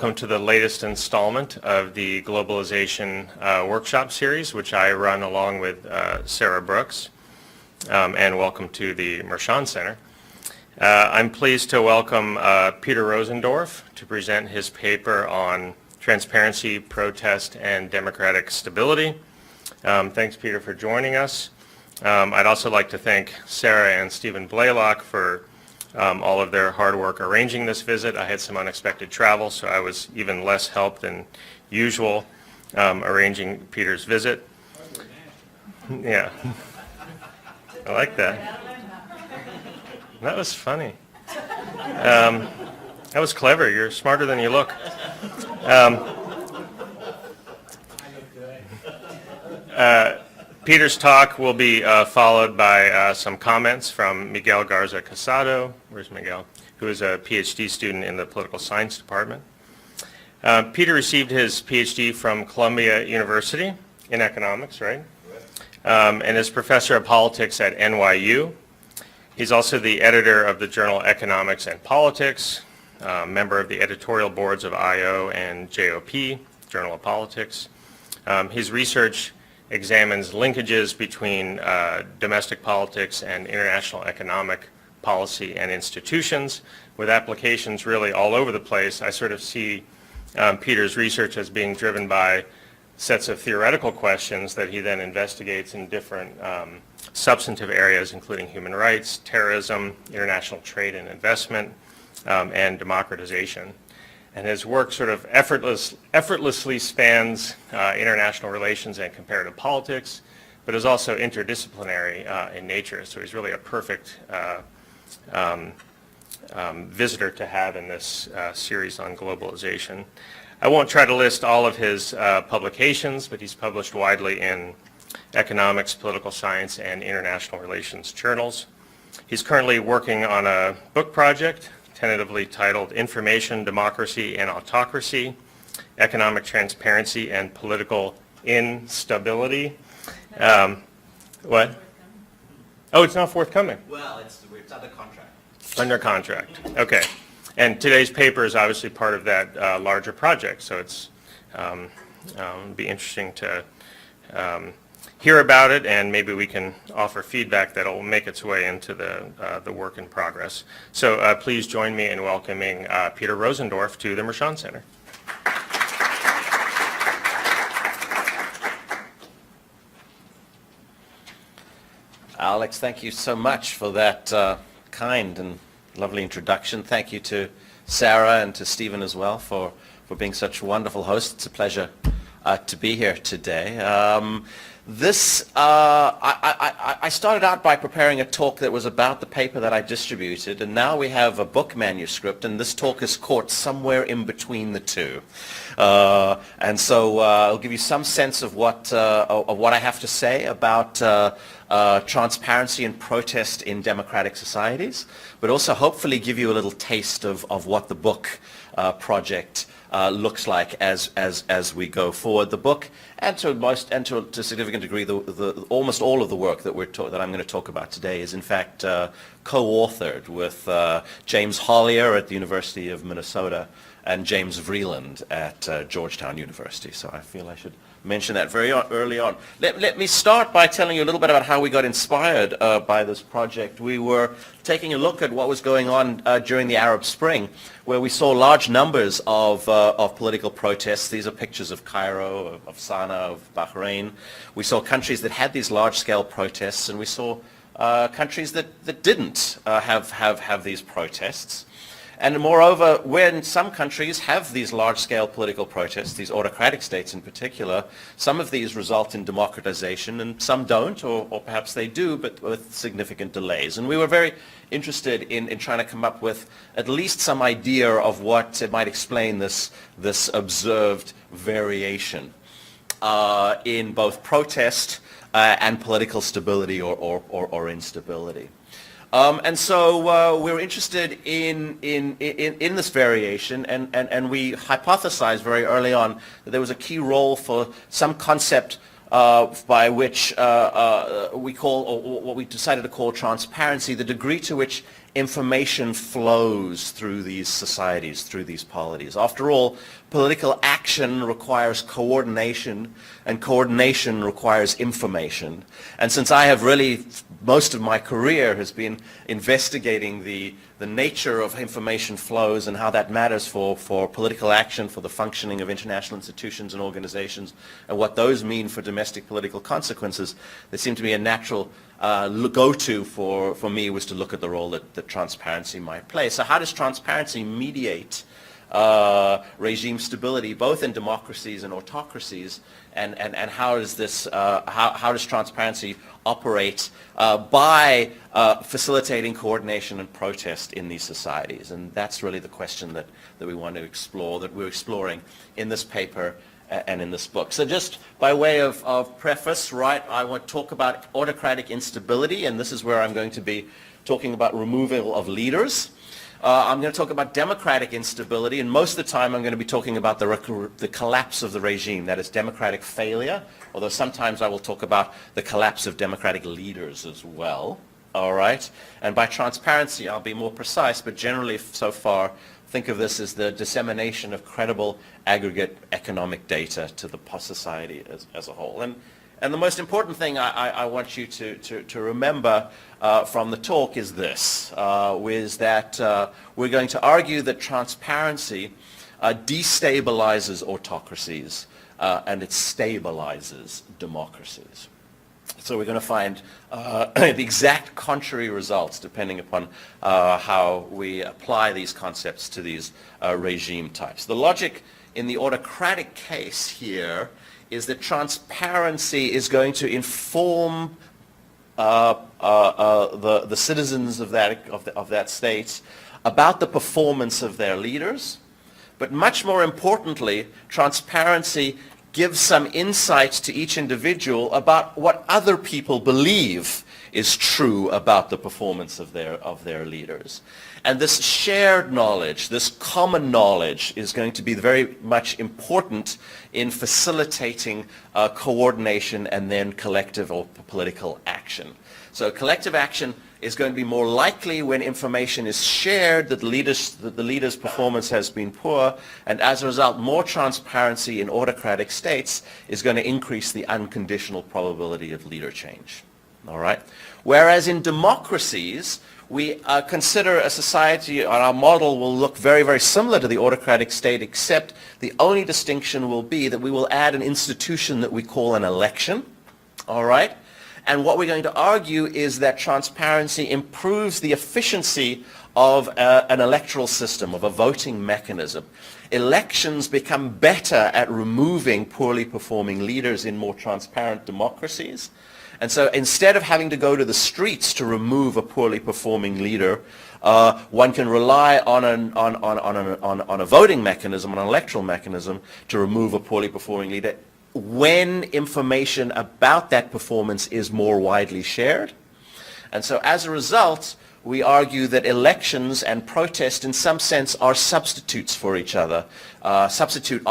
welcome to the latest installment of the Globalization Workshop Series, which I run along with Sarah Brooks, and welcome to the Mershon Center. I'm pleased to welcome Peter Rosendorff to present his paper on transparency, protest, and democratic stability. Thanks, Peter, for joining us. I'd also like to thank Sarah and Stephen Blaylock for all of their hard work arranging this visit. I had some unexpected travel, so I was even less help than usual arranging Peter's visit. Yeah, I like that. That was funny. That was clever. You're smarter than you look. Peter's talk will be followed by some comments from Miguel Garza Casado, where's Miguel, who is a PhD student in the political science department. Peter received his PhD from Columbia University in economics, right? And is professor of politics at NYU. He's also the editor of the journal Economics and Politics, member of the editorial boards of IO and JOP, Journal of Politics. His research examines linkages between domestic politics and international economic policy and institutions, with applications really all over the place. I sort of see Peter's research as being driven by sets of theoretical questions that he then investigates in different substantive areas, including human rights, terrorism, international trade and investment, and democratization. And his work sort of effortlessly spans international relations and comparative politics, but is also interdisciplinary in nature. So he's really a perfect visitor to have in this series on globalization. I won't try to list all of his publications, but he's published widely in economics, political science, and international relations journals. He's currently working on a book project tentatively titled Information, Democracy, and Autocracy, Economic Transparency and Political Instability. What? Oh, it's not forthcoming. Well, it's under contract. Under contract, okay. And today's paper is obviously part of that larger project, so it's be interesting to hear about it, and maybe we can offer feedback that will make its way into the work in progress. So please join me in welcoming Peter Rosendorff to the Mershon Center. Alex, thank you so much for that kind and lovely introduction. Thank you to Sarah and to Stephen as well for being such wonderful hosts. It's a pleasure to be here today. I started out by preparing a talk that was about the paper that I distributed, and now we have a book manuscript, and this talk is caught somewhere in between the two. And so I'll give you some sense of what I have to say about transparency and protest in democratic societies, but also hopefully give you a little taste of what the book project looks like as we go forward. The book, and to a significant degree, almost all of the work that I'm going to talk about today is in fact co-authored with James Hollier at the University of Minnesota and James Vreeland at Georgetown University. So I feel I should mention that very early on. Let me start by telling you a little bit about how we got inspired by this project. We were taking a look at what was going on during the Arab Spring, where we saw large numbers of political protests. These are pictures of Cairo, of Sana'a, of Bahrain. We saw countries that had these large-scale protests, and we saw countries that didn't have these protests. And moreover, when some countries have these large-scale political protests, these autocratic states in particular, some of these result in democratization and some don't, or perhaps they do, but with significant delays. And we were very interested in trying to come up with at least some idea of what might explain this observed variation in both protest and political stability or instability. And so we were interested in this variation, and we hypothesized very early on that there was a key role for some concept by which we call, or what we decided to call transparency, the degree to which information flows through these societies, through these polities. After all, political action requires coordination, and coordination requires information. And since I have really, most of my career has been investigating the nature of information flows and how that matters for political action, for the functioning of international institutions and organizations, and what those mean for domestic political consequences, there seemed to be a natural go-to for me was to look at the role that transparency might play. So how does transparency mediate regime stability, both in democracies and autocracies, and how does this how does transparency operate by facilitating coordination and protest in these societies? And that's really the question that we want to explore, that we're exploring in this paper and in this book. So just by way of preface, right, I want to talk about autocratic instability, and this is where I'm going to be talking about removal of leaders. I'm going to talk about democratic instability, and most of the time I'm going to be talking about the collapse of the regime, that is democratic failure, although sometimes I will talk about the collapse of democratic leaders as well. All right? And by transparency, I'll be more precise, but generally so far, think of this as the dissemination of credible aggregate economic data to the society as a whole. And the most important thing I want you to remember from the talk is this, is that we're going to argue that transparency destabilizes autocracies and it stabilizes democracies. So we're going to find the exact contrary results depending upon how we apply these concepts to these regime types. The logic in the autocratic case here is that transparency is going to inform the citizens of that state about the performance of their leaders, but much more importantly, transparency gives some insight to each individual about what other people believe is true about the performance of their leaders. And this shared knowledge, this common knowledge, is going to be very much important in facilitating coordination and then collective or political action. So collective action is going to be more likely when information is shared that the leader's performance has been poor, and as a result, more transparency in autocratic states is going to increase the unconditional probability of leader change. All right? Whereas in democracies, we consider a society, and our model will look very, very similar to the autocratic state, except the only distinction will be that we will add an institution that we call an election. All right? And what we're going to argue is that transparency improves the efficiency of an electoral system, of a voting mechanism. Elections become better at removing poorly performing leaders in more transparent democracies. And so instead of having to go to the streets to remove a poorly performing leader, one can rely on a voting mechanism, an electoral mechanism, to remove a poorly performing leader when information about that performance is more widely shared. And so as a result, we argue that elections and protest in some sense are substitutes for each other, substitute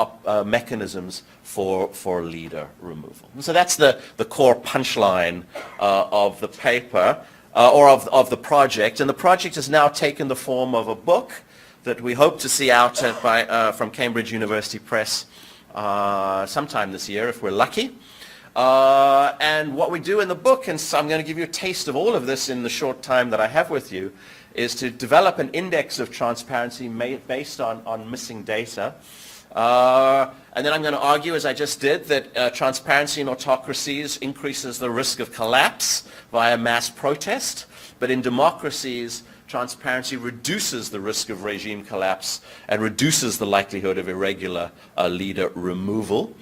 mechanisms for leader removal. And so that's the core punchline of the paper, or of the project. And the project has now taken the form of a book that we hope to see out from Cambridge University Press sometime this year if we're lucky. And what we do in the book, and so I'm going to give you a taste of all of this in the short time that I have with you, is to develop an index of transparency based on missing data. And then I'm going to argue, as I just did, that transparency in autocracies increases the risk of collapse via mass protest, but in democracies, transparency reduces the risk of regime collapse and reduces the likelihood of irregular leader removal.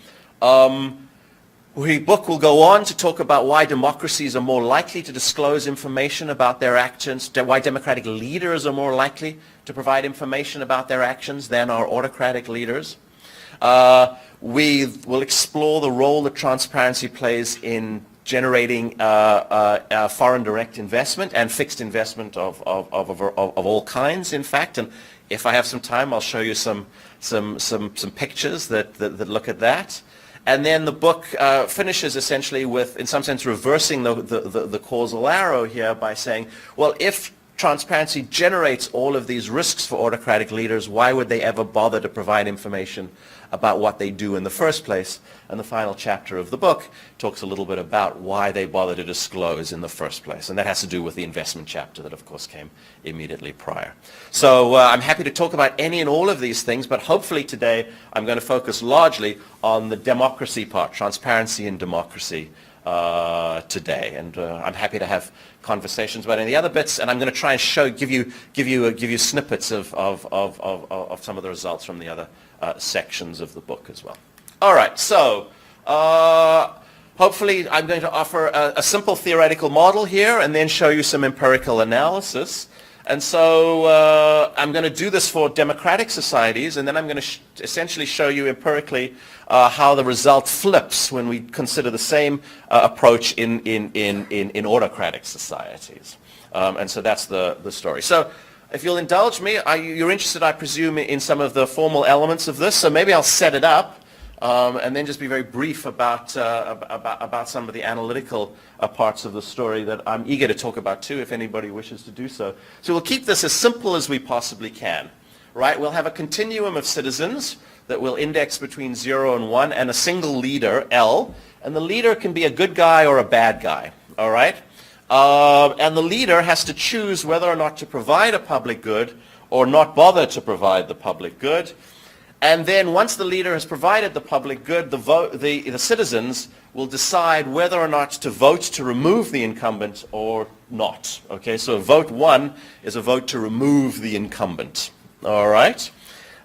The book will go on to talk about why democracies are more likely to disclose information about their actions, why democratic leaders are more likely to provide information about their actions than our autocratic leaders. We will explore the role that transparency plays in generating foreign direct investment and fixed investment of all kinds, in fact. And if I have some time, I'll show you some pictures that look at that. And then the book finishes essentially with, in some sense, reversing the causal arrow here by saying, well, if transparency generates all of these risks for autocratic leaders, why would they ever bother to provide information about what they do in the first place? And the final chapter of the book talks a little bit about why they bother to disclose in the first place. And that has to do with the investment chapter that, of course, came immediately prior. So I'm happy to talk about any and all of these things, but hopefully today I'm going to focus largely on the democracy part, transparency and democracy today. And I'm happy to have conversations about any of the other bits, and I'm going to try and give you snippets of some of the results from the other sections of the book as well. All right, so hopefully I'm going to offer a simple theoretical model here and then show you some empirical analysis. And so I'm going to do this for democratic societies, and then I'm going to essentially show you empirically how the result flips when we consider the same approach in autocratic societies. And so that's the story. So if you'll indulge me, you're interested, I presume, in some of the formal elements of this, so maybe I'll set it up. And then just be very brief about some of the analytical parts of the story that I'm eager to talk about too, if anybody wishes to do so. So we'll keep this as simple as we possibly can, right? We'll have a continuum of citizens that will index between 0 and 1 and a single leader, L, and the leader can be a good guy or a bad guy, all right? And the leader has to choose whether or not to provide a public good or not bother to provide the public good. And then once the leader has provided the public good, the citizens will decide whether or not to vote to remove the incumbent or not. Okay, so vote 1 is a vote to remove the incumbent. All right?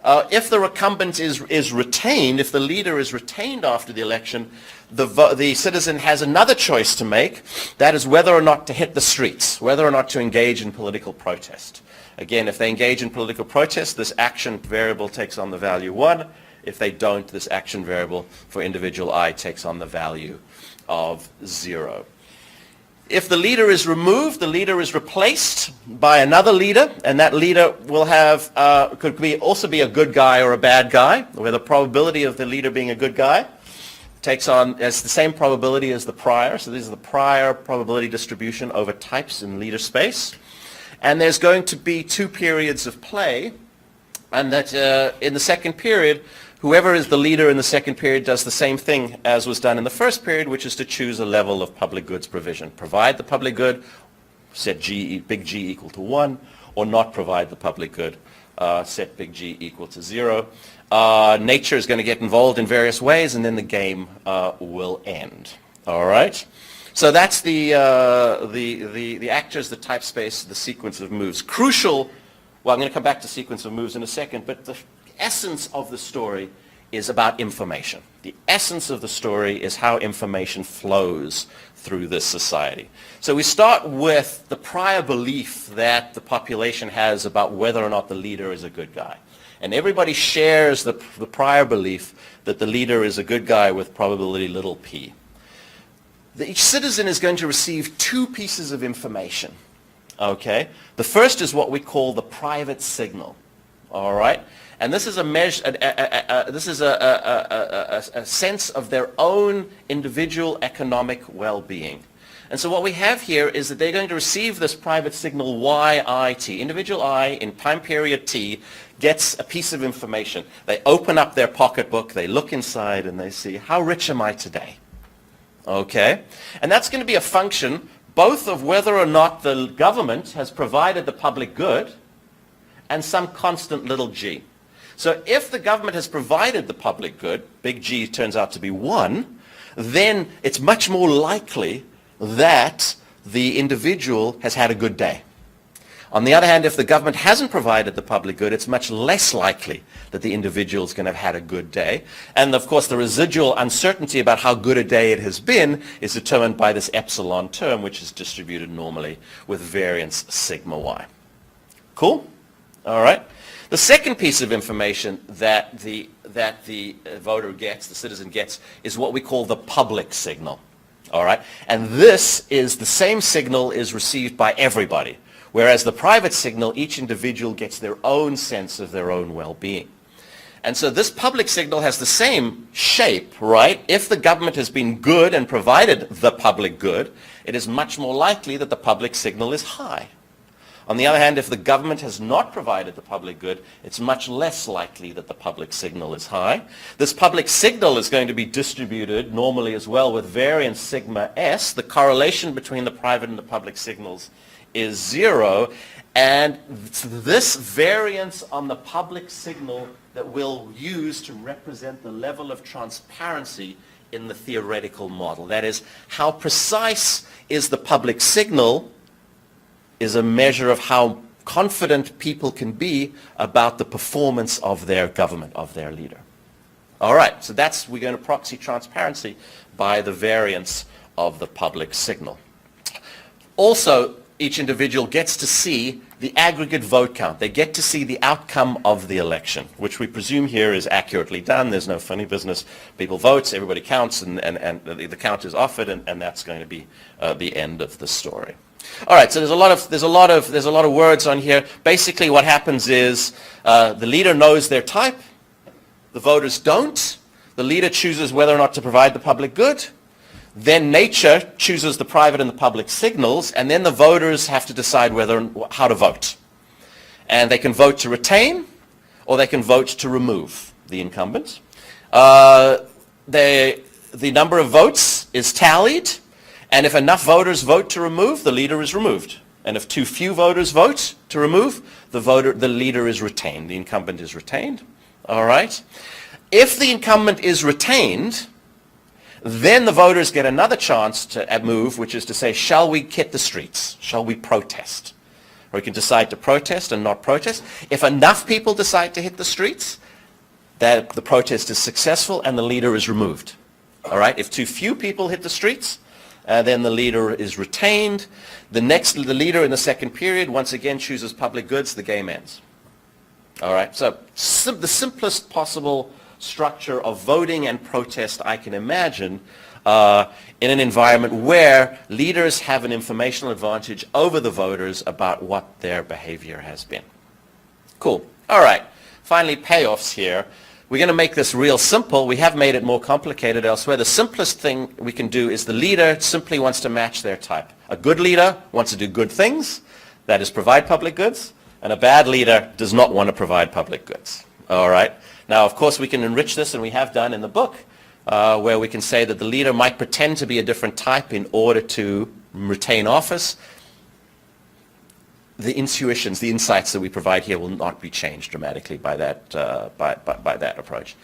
If the incumbent is retained, if the leader is retained after the election, the citizen has another choice to make. That is whether or not to hit the streets, whether or not to engage in political protest. Again, if they engage in political protest, this action variable takes on the value 1. If they don't, this action variable for individual I takes on the value of 0. If the leader is removed, the leader is replaced by another leader, and that leader will have, also be a good guy or a bad guy, where the probability of the leader being a good guy takes on as the same probability as the prior. So this is the prior probability distribution over types in leader space. And there's going to be 2 periods of play, and that in the second period, whoever is the leader in the second period does the same thing as was done in the first period, which is to choose a level of public goods provision. Provide the public good, set big G equal to 1, or not provide the public good, set big G equal to 0. Nature is going to get involved in various ways, and then the game will end. All right? So that's the actors, the type space, the sequence of moves. Crucial, well, I'm going to come back to sequence of moves in a second, but the essence of the story is about information. The essence of the story is how information flows through this society. So we start with the prior belief that the population has about whether or not the leader is a good guy. And everybody shares the prior belief that the leader is a good guy with probability little p. Each citizen is going to receive 2 pieces of information. Okay? The first is what we call the private signal. All right? And this is a sense of their own individual economic well-being. And so what we have here is that they're going to receive this private signal YIT. Individual I in time period T gets a piece of information. They open up their pocketbook, they look inside, and they see, how rich am I today? Okay? And that's going to be a function both of whether or not the government has provided the public good and some constant little g. So if the government has provided the public good, big G turns out to be 1, then it's much more likely that the individual has had a good day. On the other hand, if the government hasn't provided the public good, it's much less likely that the individual is going to have had a good day. And of course, the residual uncertainty about how good a day it has been is determined by this epsilon term, which is distributed normally with variance sigma y. Cool? All right. The second piece of information that the voter gets, the citizen gets, is what we call the public signal. All right. And this is the same signal is received by everybody. Whereas the private signal, each individual gets their own sense of their own well-being. And so this public signal has the same shape, right? If the government has been good and provided the public good, it is much more likely that the public signal is high. On the other hand, if the government has not provided the public good, it's much less likely that the public signal is high. This public signal is going to be distributed normally as well with variance sigma s. The correlation between the private and the public signals is 0. And this variance on the public signal that we'll use to represent the level of transparency in the theoretical model. That is, how precise is the public signal is a measure of how confident people can be about the performance of their government, of their leader. All right, so we're going to proxy transparency by the variance of the public signal. Also, each individual gets to see the aggregate vote count. They get to see the outcome of the election, which we presume here is accurately done. There's no funny business. People vote, everybody counts, and the count is offered, and that's going to be the end of the story. All right, so there's a lot of words on here. Basically, what happens is the leader knows their type, the voters don't. The leader chooses whether or not to provide the public good. Then nature chooses the private and the public signals, and then the voters have to decide how to vote. And they can vote to retain, or they can vote to remove the incumbent. The number of votes is tallied, and if enough voters vote to remove, the leader is removed. And if too few voters vote to remove, the leader is retained. The incumbent is retained. All right. If the incumbent is retained, then the voters get another chance to move, which is to say, shall we hit the streets? Shall we protest? Or we can decide to protest and not protest. If enough people decide to hit the streets, that the protest is successful and the leader is removed. All right. If too few people hit the streets, then the leader is retained. The leader in the second period once again chooses public goods. The game ends. All right. So the simplest possible structure of voting and protest I can imagine in an environment where leaders have an informational advantage over the voters about what their behavior has been. Cool. All right. Finally, payoffs here. We're going to make this real simple. We have made it more complicated elsewhere. The simplest thing we can do is the leader simply wants to match their type. A good leader wants to do good things, that is provide public goods, and a bad leader does not want to provide public goods. All right. Now, of course, we can enrich this, and we have done in the book, where we can say that the leader might pretend to be a different type in order to retain office. The intuitions, the insights that we provide here will not be changed dramatically by that, by that approach.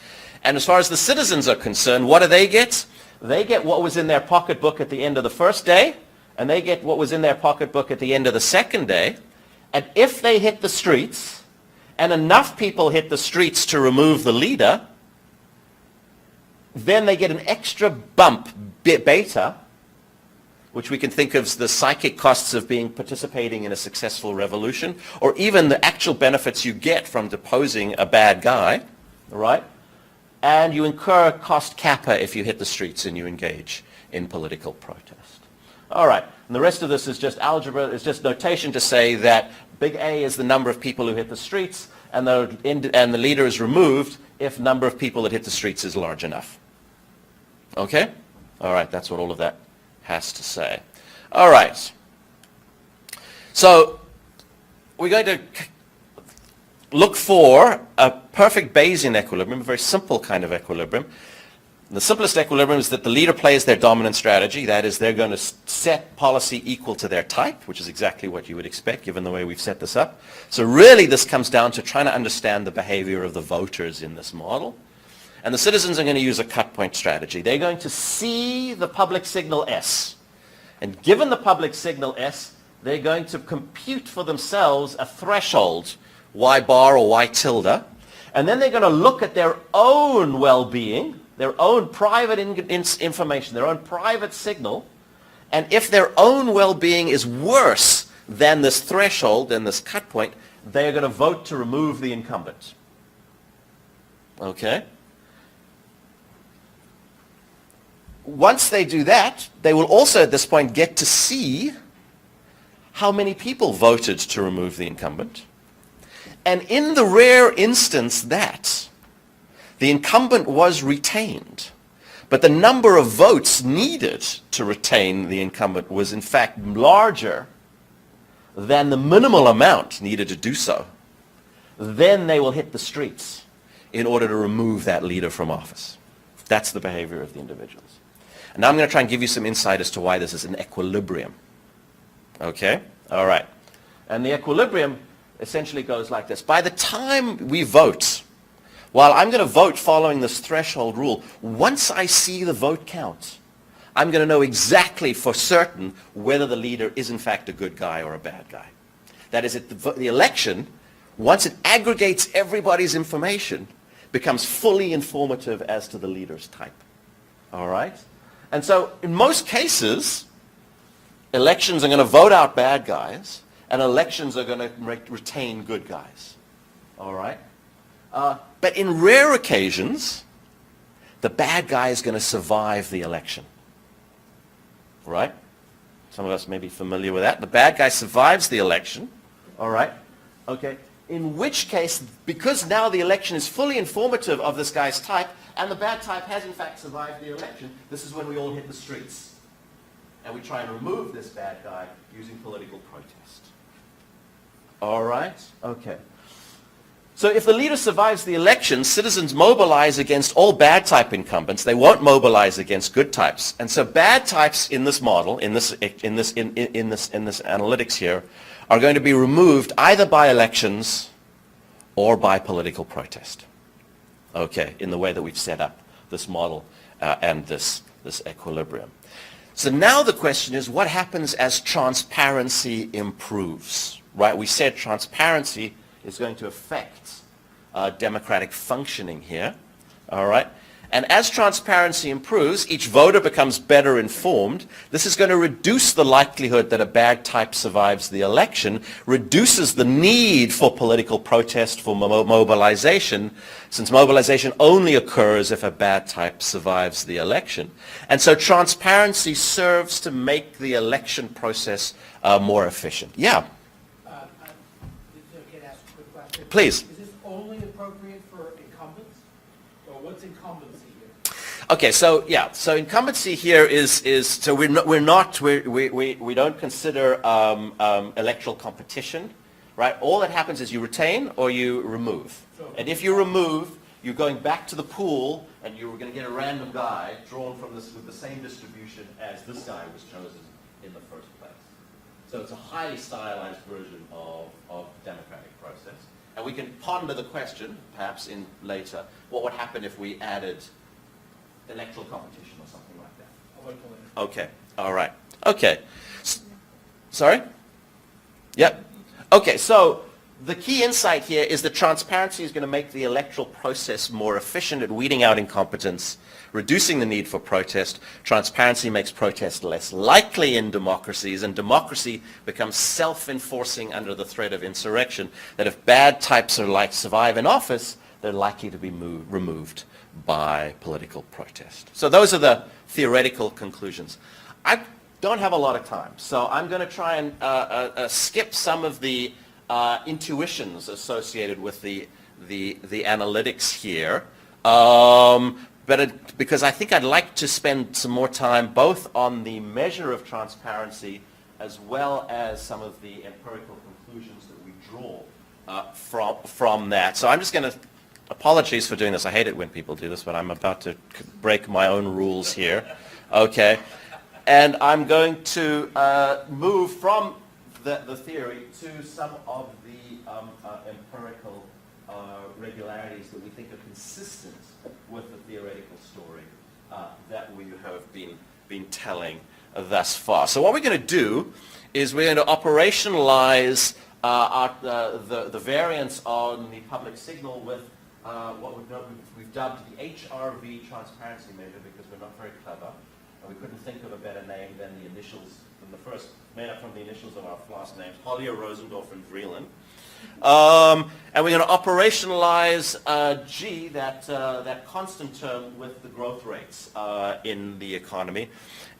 And as far as the citizens are concerned, what do they get? They get what was in their pocketbook at the end of the first day, and they get what was in their pocketbook at the end of the second day. And if they hit the streets, and enough people hit the streets to remove the leader, then they get an extra bump, beta, which we can think of as the psychic costs of participating in a successful revolution, or even the actual benefits you get from deposing a bad guy, right? And you incur cost kappa if you hit the streets and you engage in political protest. All right, and the rest of this is just algebra, it's just notation to say that big A is the number of people who hit the streets, and the leader is removed if number of people that hit the streets is large enough. Okay? All right, that's what all of that has to say. All right. So we're going to look for a perfect Bayesian equilibrium, a very simple kind of equilibrium. The simplest equilibrium is that the leader plays their dominant strategy. That is, they're going to set policy equal to their type, which is exactly what you would expect given the way we've set this up. So really this comes down to trying to understand the behavior of the voters in this model. And the citizens are going to use a cut point strategy. They're going to see the public signal S. And given the public signal S, they're going to compute for themselves a threshold, Y bar or Y tilde. And then they're going to look at their own well-being, their own private information, their own private signal. And if their own well-being is worse than this threshold, than this cut point, they're going to vote to remove the incumbent. Okay? Once they do that, they will also at this point get to see how many people voted to remove the incumbent. And in the rare instance that the incumbent was retained. But the number of votes needed to retain the incumbent was in fact larger than the minimal amount needed to do so. Then they will hit the streets in order to remove that leader from office. That's the behavior of the individuals. And now I'm going to try and give you some insight as to why this is an equilibrium. Okay? All right. And the equilibrium essentially goes like this. By the time we vote, while I'm going to vote following this threshold rule, once I see the vote count, I'm going to know exactly for certain whether the leader is in fact a good guy or a bad guy. That is, the election, once it aggregates everybody's information, becomes fully informative as to the leader's type. All right? And so in most cases, elections are going to vote out bad guys, and elections are going to retain good guys. All right? But in rare occasions, the bad guy is going to survive the election. Right? Some of us may be familiar with that. The bad guy survives the election. All right? Okay. In which case, because now the election is fully informative of this guy's type, and the bad type has in fact survived the election, this is when we all hit the streets. And we try and remove this bad guy using political protest. All right? Okay. So if the leader survives the election, citizens mobilize against all bad type incumbents. They won't mobilize against good types. And so bad types in this model, in this analytics here, are going to be removed either by elections or by political protest. Okay, in the way that we've set up this model and this equilibrium. So now the question is, what happens as transparency improves? Right? We said transparency is going to affect democratic functioning here. All right? And as transparency improves, each voter becomes better informed. This is going to reduce the likelihood that a bad type survives the election, reduces the need for political protest, for mobilization, since mobilization only occurs if a bad type survives the election. And so transparency serves to make the election process more efficient. Yeah? Can I ask a quick question? Please. Is this only appropriate for incumbents? Or what's incumbency here? Okay, so yeah, so incumbency here is so we don't consider electoral competition, right? All that happens is you retain or you remove, and if you remove, you're going back to the pool, and you're going to get a random guy drawn from this with the same distribution as this guy was chosen in the first place. So it's a highly stylized version of the democratic process, and we can ponder the question, perhaps in later, what would happen if we added electoral competition or something like that. Okay, all right. Okay. Sorry? Yep. Okay, so the key insight here is that transparency is going to make the electoral process more efficient at weeding out incompetence, reducing the need for protest. Transparency makes protest less likely in democracies, and democracy becomes self-enforcing under the threat of insurrection, that if bad types survive in office, they're likely to be removed by political protest. So those are the theoretical conclusions. I don't have a lot of time, so I'm going to try and skip some of the intuitions associated with the analytics here, because I think I'd like to spend some more time both on the measure of transparency as well as some of the empirical conclusions that we draw from that. So I'm just going to, apologies for doing this. I hate it when people do this, but I'm about to break my own rules here. Okay. And I'm going to move from the theory to some of the empirical regularities that we think are consistent with the theoretical story that we have been telling thus far. So what we're going to do is we're going to operationalize the variance on the public signal with what we've dubbed the HRV transparency measure, because we're not very clever, and we couldn't think of a better name than the initials, than the first, made up from the initials of our last names, Hollier, Rosendorff, and Vreeland. And we're going to operationalize G, that constant term, with the growth rates in the economy.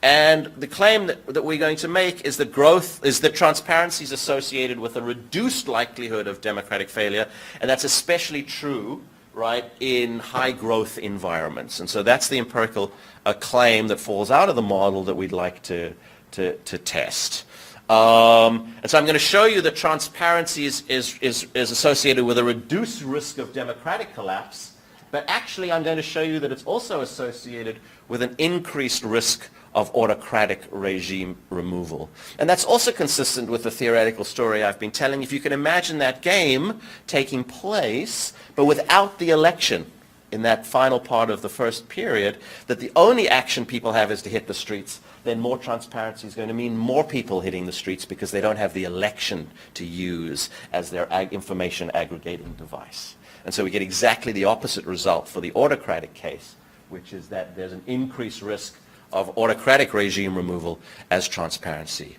And the claim that we're going to make is that transparency is associated with a reduced likelihood of democratic failure, and that's especially true right, in high growth environments. And so that's the empirical claim that falls out of the model that we'd like to test. And so I'm going to show you that transparency is associated with a reduced risk of democratic collapse, but actually I'm going to show you that it's also associated with an increased risk of autocratic regime removal. And that's also consistent with the theoretical story I've been telling. If you can imagine that game taking place, but without the election in that final part of the first period, that the only action people have is to hit the streets, then more transparency is going to mean more people hitting the streets because they don't have the election to use as their information aggregating device. And so we get exactly the opposite result for the autocratic case, which is that there's an increased risk of autocratic regime removal as transparency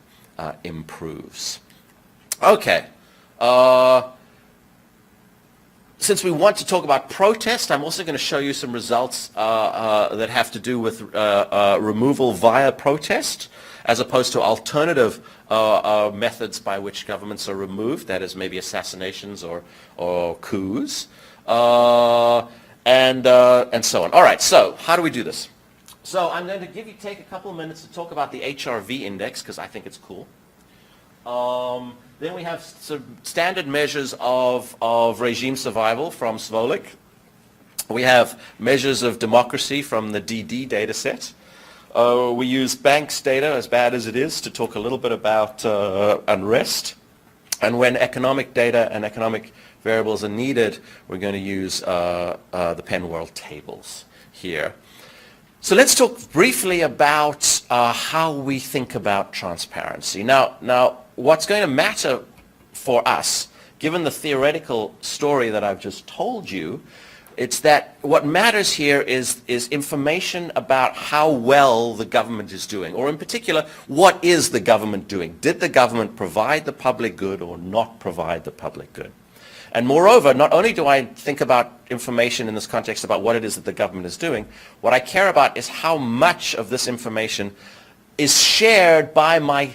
improves. Okay. Since we want to talk about protest, I'm also going to show you some results that have to do with removal via protest, as opposed to alternative methods by which governments are removed, that is maybe assassinations or coups, and so on. All right, so how do we do this? So I'm going to take a couple of minutes to talk about the HRV index, because I think it's cool. Then we have some standard measures of regime survival from Svolik. We have measures of democracy from the DD data set. We use Banks data, as bad as it is, to talk a little bit about unrest. And when economic data and economic variables are needed, we're going to use the Penn World tables here. So let's talk briefly about how we think about transparency. Now, what's going to matter for us, given the theoretical story that I've just told you, it's that what matters here is information about how well the government is doing, or in particular, what is the government doing? Did the government provide the public good or not provide the public good? And moreover, not only do I think about information in this context about what it is that the government is doing, what I care about is how much of this information is shared by my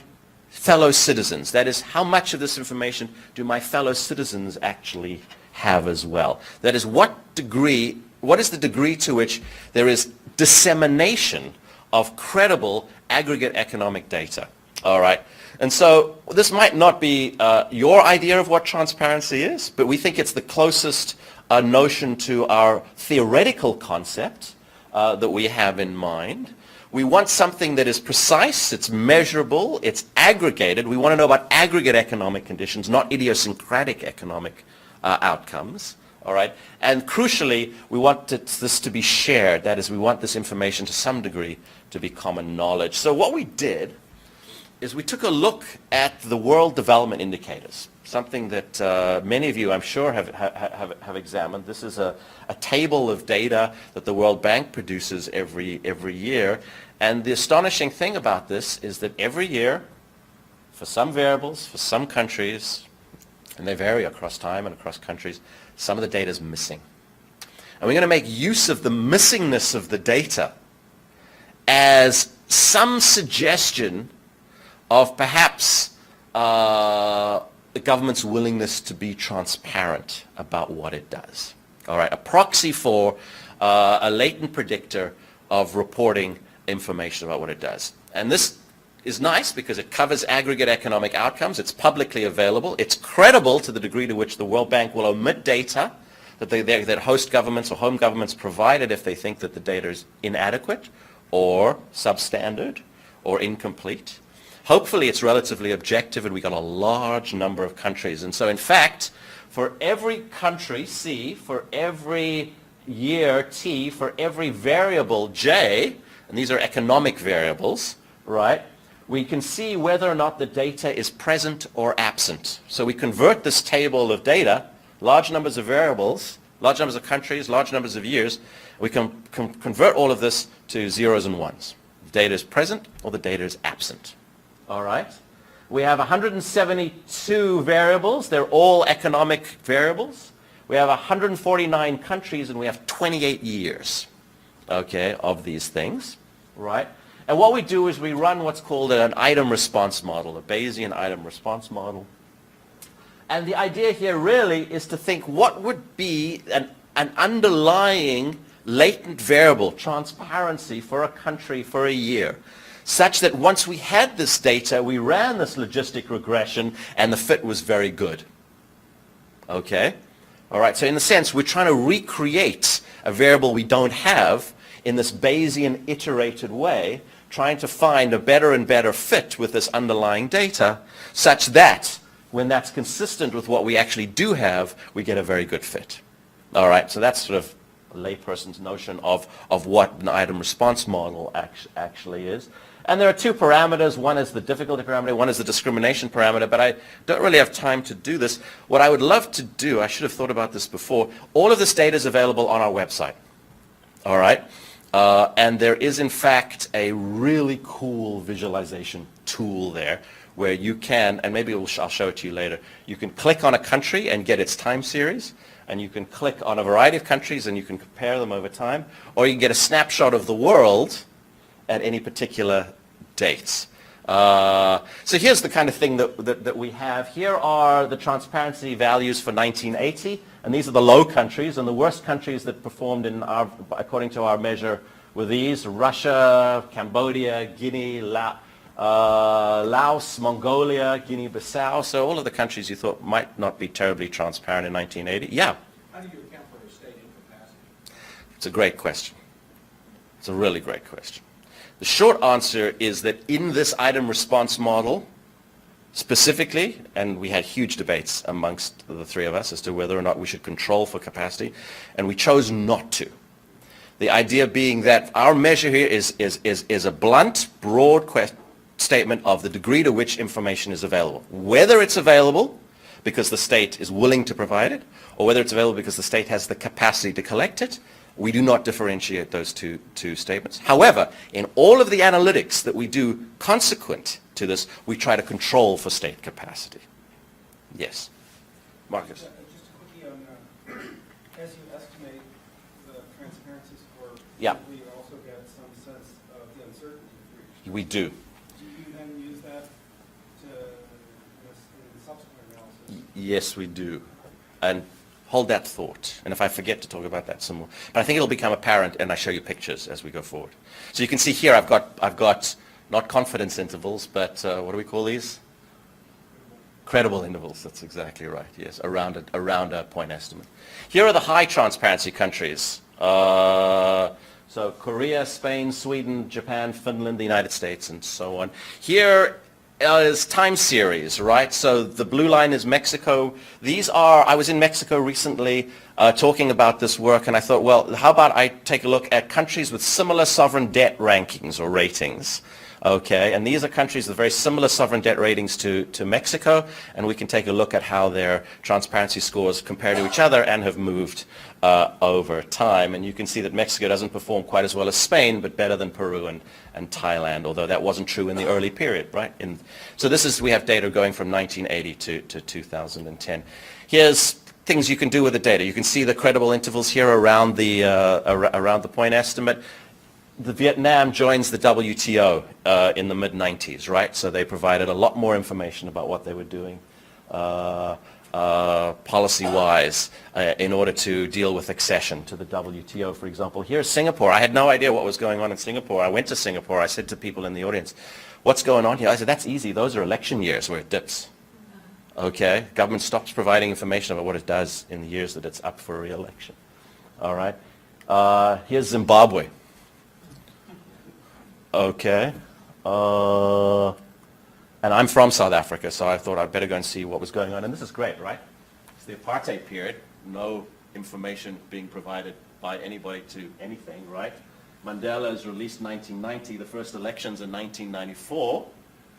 fellow citizens. That is, how much of this information do my fellow citizens actually have as well? That is, what is the degree to which there is dissemination of credible aggregate economic data? All right. And so this might not be your idea of what transparency is, but we think it's the closest notion to our theoretical concept that we have in mind. We want something that is precise, it's measurable, it's aggregated. We want to know about aggregate economic conditions, not idiosyncratic economic outcomes. All right? And crucially, we want this to be shared. That is, we want this information to some degree to be common knowledge. So what we did is we took a look at the World Development Indicators, something that many of you, I'm sure, have examined. This is a table of data that the World Bank produces every year. And the astonishing thing about this is that every year, for some variables, for some countries, and they vary across time and across countries, some of the data is missing. And we're going to make use of the missingness of the data as some suggestion of perhaps the government's willingness to be transparent about what it does. All right, a proxy for a latent predictor of reporting information about what it does. And this is nice because it covers aggregate economic outcomes. It's publicly available. It's credible to the degree to which the World Bank will omit data that host governments or home governments provided if they think that the data is inadequate or substandard or incomplete. Hopefully it's relatively objective, and we've got a large number of countries. And so in fact, for every country, C, for every year, T, for every variable, J, and these are economic variables, right, we can see whether or not the data is present or absent. So we convert this table of data, large numbers of variables, large numbers of countries, large numbers of years. We can convert all of this to zeros and ones. The data is present or the data is absent. All right. We have 172 variables. They're all economic variables. We have 149 countries, and we have 28 years, okay, of these things, right? And what we do is we run what's called an item response model, a Bayesian item response model. And the idea here really is to think what would be an underlying latent variable, transparency for a country for a year, such that once we had this data, we ran this logistic regression, and the fit was very good. Okay? All right, so in a sense, we're trying to recreate a variable we don't have in this Bayesian iterated way, trying to find a better and better fit with this underlying data, such that when that's consistent with what we actually do have, we get a very good fit. All right, so that's sort of a layperson's notion of what an item response model actually is. And there are two parameters. One is the difficulty parameter, one is the discrimination parameter, but I don't really have time to do this. What I would love to do, I should have thought about this before, all of this data is available on our website. All right? And there is, in fact, a really cool visualization tool there where you can, and maybe I'll show it to you later, you can click on a country and get its time series, and you can click on a variety of countries and you can compare them over time, or you can get a snapshot of the world at any particular dates. So here's the kind of thing that we have. Here are the transparency values for 1980, and these are the low countries, and the worst countries that performed according to our measure were these: Russia, Cambodia, Guinea, Laos, Mongolia, Guinea-Bissau. So all of the countries you thought might not be terribly transparent in 1980. Yeah? How do you account for their state incapacity? It's a great question. It's a really great question. The short answer is that in this item response model, specifically, and we had huge debates amongst the three of us as to whether or not we should control for capacity, and we chose not to. The idea being that our measure here is a blunt, broad statement of the degree to which information is available. Whether it's available because the state is willing to provide it, or whether it's available because the state has the capacity to collect it, we do not differentiate those two statements. However, in all of the analytics that we do consequent to this, we try to control for state capacity. Yes. Marcus. Just a quickie on, as you estimate the transparency score, Yeah. we also get some sense of the uncertainty for each. We do. Do you then use that to, in subsequent analysis? Yes, we do. And hold that thought. And if I forget to talk about that some more. But I think it'll become apparent, and I show you pictures as we go forward. So you can see here I've got not confidence intervals, but what do we call these? Credible intervals. That's exactly right. Yes, around a point estimate. Here are the high transparency countries. So Korea, Spain, Sweden, Japan, Finland, the United States, and so on. Here is time series, right? So the blue line is Mexico. I was in Mexico recently talking about this work, and I thought, well, how about I take a look at countries with similar sovereign debt rankings or ratings. Okay, and these are countries with very similar sovereign debt ratings to Mexico, and we can take a look at how their transparency scores compare to each other and have moved over time. And you can see that Mexico doesn't perform quite as well as Spain, but better than Peru and Thailand, although that wasn't true in the early period, right? So we have data going from 1980 to 2010. Here's things you can do with the data. You can see the credible intervals here around the point estimate. The Vietnam joins the WTO in the mid-90s, right? So they provided a lot more information about what they were doing policy-wise in order to deal with accession to the WTO, for example. Here's Singapore. I had no idea what was going on in Singapore. I went to Singapore. I said to people in the audience, what's going on here? I said, that's easy. Those are election years where it dips. Okay? Government stops providing information about what it does in the years that it's up for re-election. All right? Here's Zimbabwe. Okay. And I'm from South Africa, so I thought I'd better go and see what was going on. And this is great, right? It's the apartheid period. No information being provided by anybody to anything, right? Mandela is released in 1990. The first elections in 1994,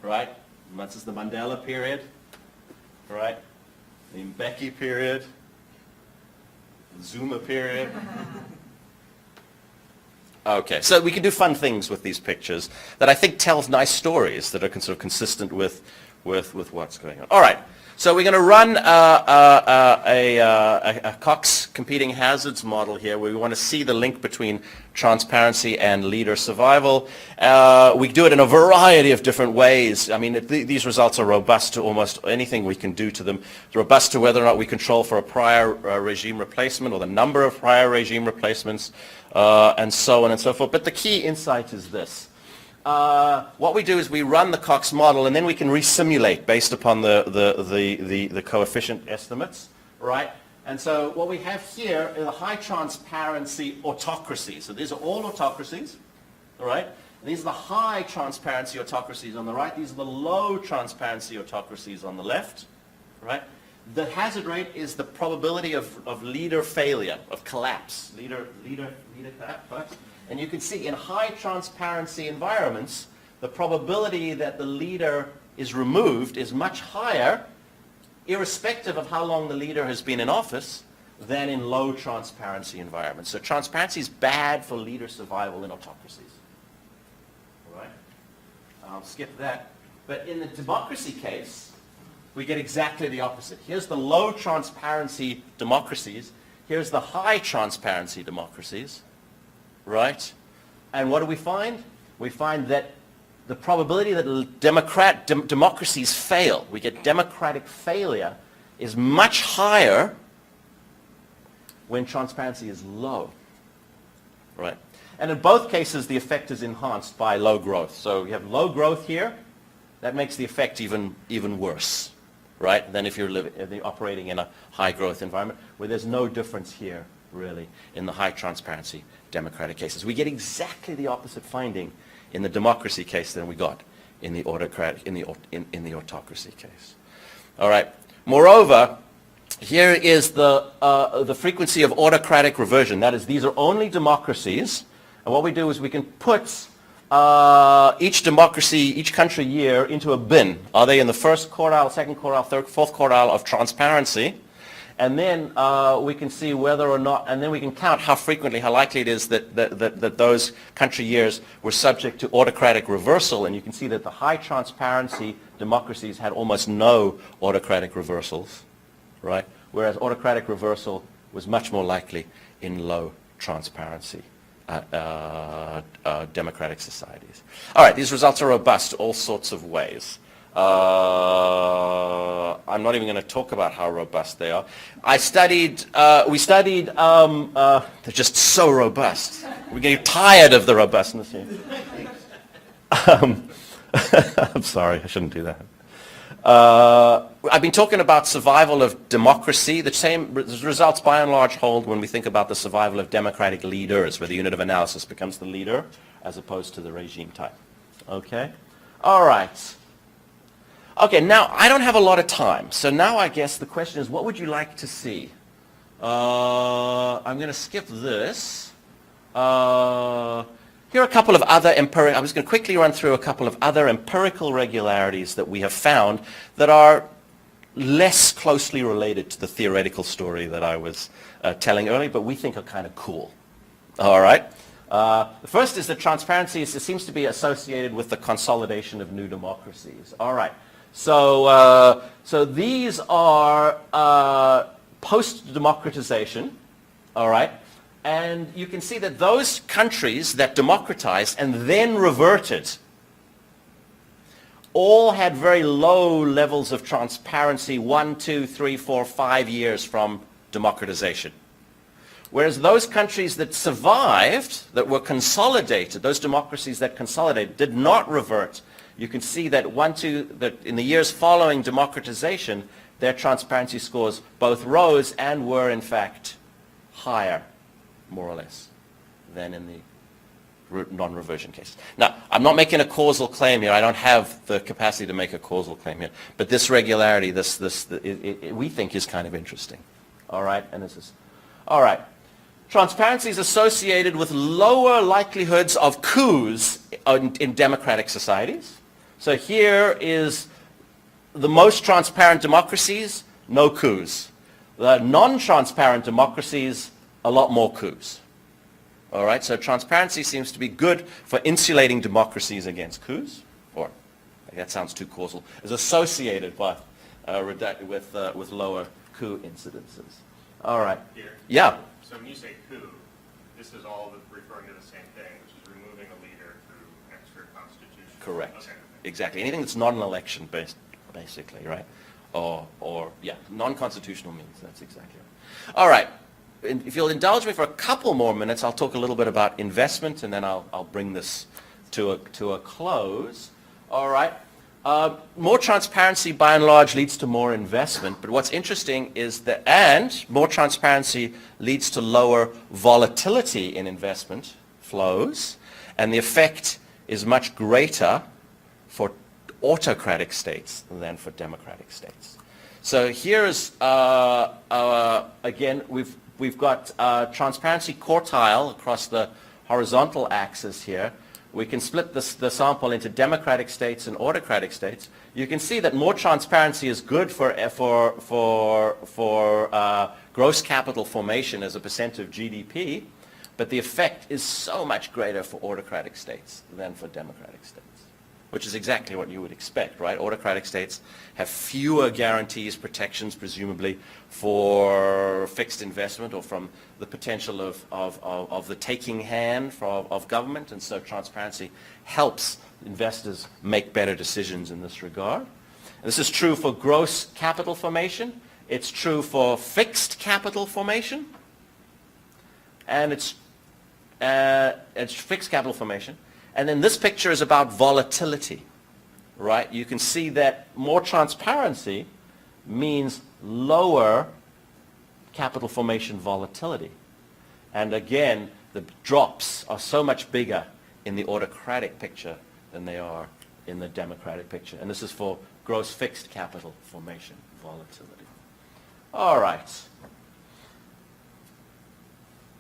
right? And this is the Mandela period, right? The Mbeki period, the Zuma period. Okay, so we can do fun things with these pictures that I think tell nice stories that are sort of consistent with with what's going on. All right. So we're going to run a Cox competing hazards model here where we want to see the link between transparency and leader survival. We do it in a variety of different ways. I mean, these results are robust to almost anything we can do to them. It's robust to whether or not we control for a prior regime replacement or the number of prior regime replacements, and so on and so forth. But the key insight is this. What we do is we run the Cox model, and then we can resimulate based upon the coefficient estimates, right? And so what we have here is a high transparency autocracy. So these are all autocracies, all right? And these are the high transparency autocracies on the right. These are the low transparency autocracies on the left, right? The hazard rate is the probability of leader failure, of collapse, leader collapse, right? And you can see in high transparency environments, the probability that the leader is removed is much higher, irrespective of how long the leader has been in office, than in low transparency environments. So transparency is bad for leader survival in autocracies. All right? I'll skip that. But in the democracy case, we get exactly the opposite. Here's the low transparency democracies. Here's the high transparency democracies. Right? And what do we find? We find that the probability that democracies fail, we get democratic failure, is much higher when transparency is low. Right? And in both cases, the effect is enhanced by low growth. So you have low growth here. That makes the effect even worse, right, than if you're operating in a high growth environment where there's no difference here, really, in the high transparency democratic cases. We get exactly the opposite finding in the democracy case than we got in the autocratic, in the autocracy case. All right. Moreover, here is the frequency of autocratic reversion. That is, these are only democracies, and what we do is we can put each democracy, each country year into a bin. Are they in the first quartile, second quartile, third, fourth quartile of transparency? And then we can see whether or not, and then we can count how frequently, how likely it is that those country years were subject to autocratic reversal. And you can see that the high transparency democracies had almost no autocratic reversals, right? Whereas autocratic reversal was much more likely in low transparency democratic societies. All right, these results are robust all sorts of ways. I'm not even going to talk about how robust they are. We studied, they're just so robust. We're getting tired of the robustness here. I'm sorry, I shouldn't do that. I've been talking about survival of democracy. The same results by and large hold when we think about the survival of democratic leaders, where the unit of analysis becomes the leader as opposed to the regime type. Okay? All right. Okay, now I don't have a lot of time, so now I guess the question is, what would you like to see? I'm going to skip this. Here are a couple of other I'm just going to quickly run through a couple of other empirical regularities that we have found that are less closely related to the theoretical story that I was telling earlier, but we think are kind of cool. All right? The first is that transparency seems to be associated with the consolidation of new democracies. All right. So these are post-democratization, all right? And you can see that those countries that democratized and then reverted all had very low levels of transparency 1, 2, 3, 4, 5 years from democratization. Whereas those countries that survived, that were consolidated, those democracies that consolidated, did not revert. You can see that that in the years following democratization, their transparency scores both rose and were in fact higher, more or less, than in the non-reversion case. Now, I'm not making a causal claim here. I don't have the capacity to make a causal claim here. But this regularity, we think is kind of interesting. All right, and this is, all right. Transparency is associated with lower likelihoods of coups in democratic societies. So here is the most transparent democracies, no coups. The non-transparent democracies, a lot more coups. All right, so transparency seems to be good for insulating democracies against coups, or that sounds too causal, is associated with lower coup incidences. All right. Here. Yeah. So when you say coup, this is all referring to the same thing, which is removing a leader through extra-constitutional. Correct. Okay. Exactly. Anything that's not an election based, basically, right? Or yeah, non-constitutional means. That's exactly right. All right. If you'll indulge me for a couple more minutes, I'll talk a little bit about investment, and then I'll bring this to a close. All right. More transparency, by and large, leads to more investment. But what's interesting is that, and more transparency leads to lower volatility in investment flows, and the effect is much greater for autocratic states than for democratic states. So here's, again, we've got transparency quartile across the horizontal axis here. We can split the sample into democratic states and autocratic states. You can see that more transparency is good for gross capital formation as a percent of GDP, but the effect is so much greater for autocratic states than for democratic states, which is exactly what you would expect, right? Autocratic states have fewer guarantees, protections, presumably, for fixed investment or from the potential of the taking hand of government, and so transparency helps investors make better decisions in this regard. And this is true for gross capital formation. It's true for fixed capital formation. And it's fixed capital formation. And then this picture is about volatility, right? You can see that more transparency means lower capital formation volatility. And again, the drops are so much bigger in the autocratic picture than they are in the democratic picture. And this is for gross fixed capital formation volatility. All right.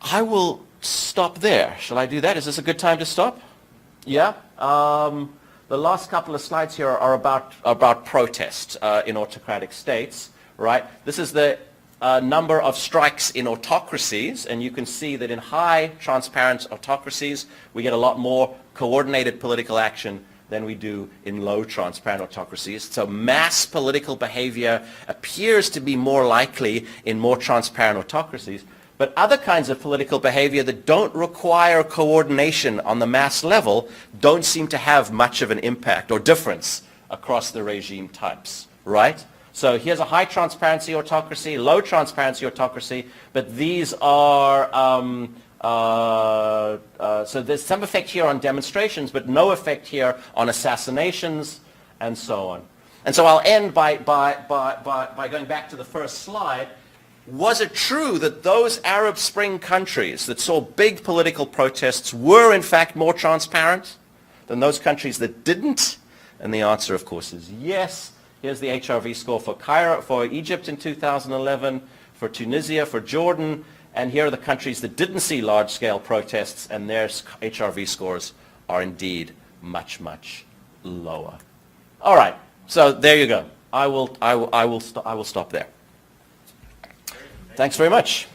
I will stop there. Shall I do that? Is this a good time to stop? Yeah. The last couple of slides here are about protest in autocratic states, right? This is the number of strikes in autocracies, and you can see that in high transparent autocracies, we get a lot more coordinated political action than we do in low transparent autocracies. So mass political behavior appears to be more likely in more transparent autocracies. But other kinds of political behavior that don't require coordination on the mass level don't seem to have much of an impact or difference across the regime types, right? So here's a high transparency autocracy, low transparency autocracy, but these are, so there's some effect here on demonstrations, but no effect here on assassinations and so on. And so I'll end by going back to the first slide. Was it true that those Arab Spring countries that saw big political protests were in fact more transparent than those countries that didn't? And the answer, of course, is yes. Here's the HRV score for Cairo, for Egypt in 2011, for Tunisia, for Jordan, and here are the countries that didn't see large-scale protests, and their HRV scores are indeed much, much lower. All right, so there you go. I will stop there. Thanks very much.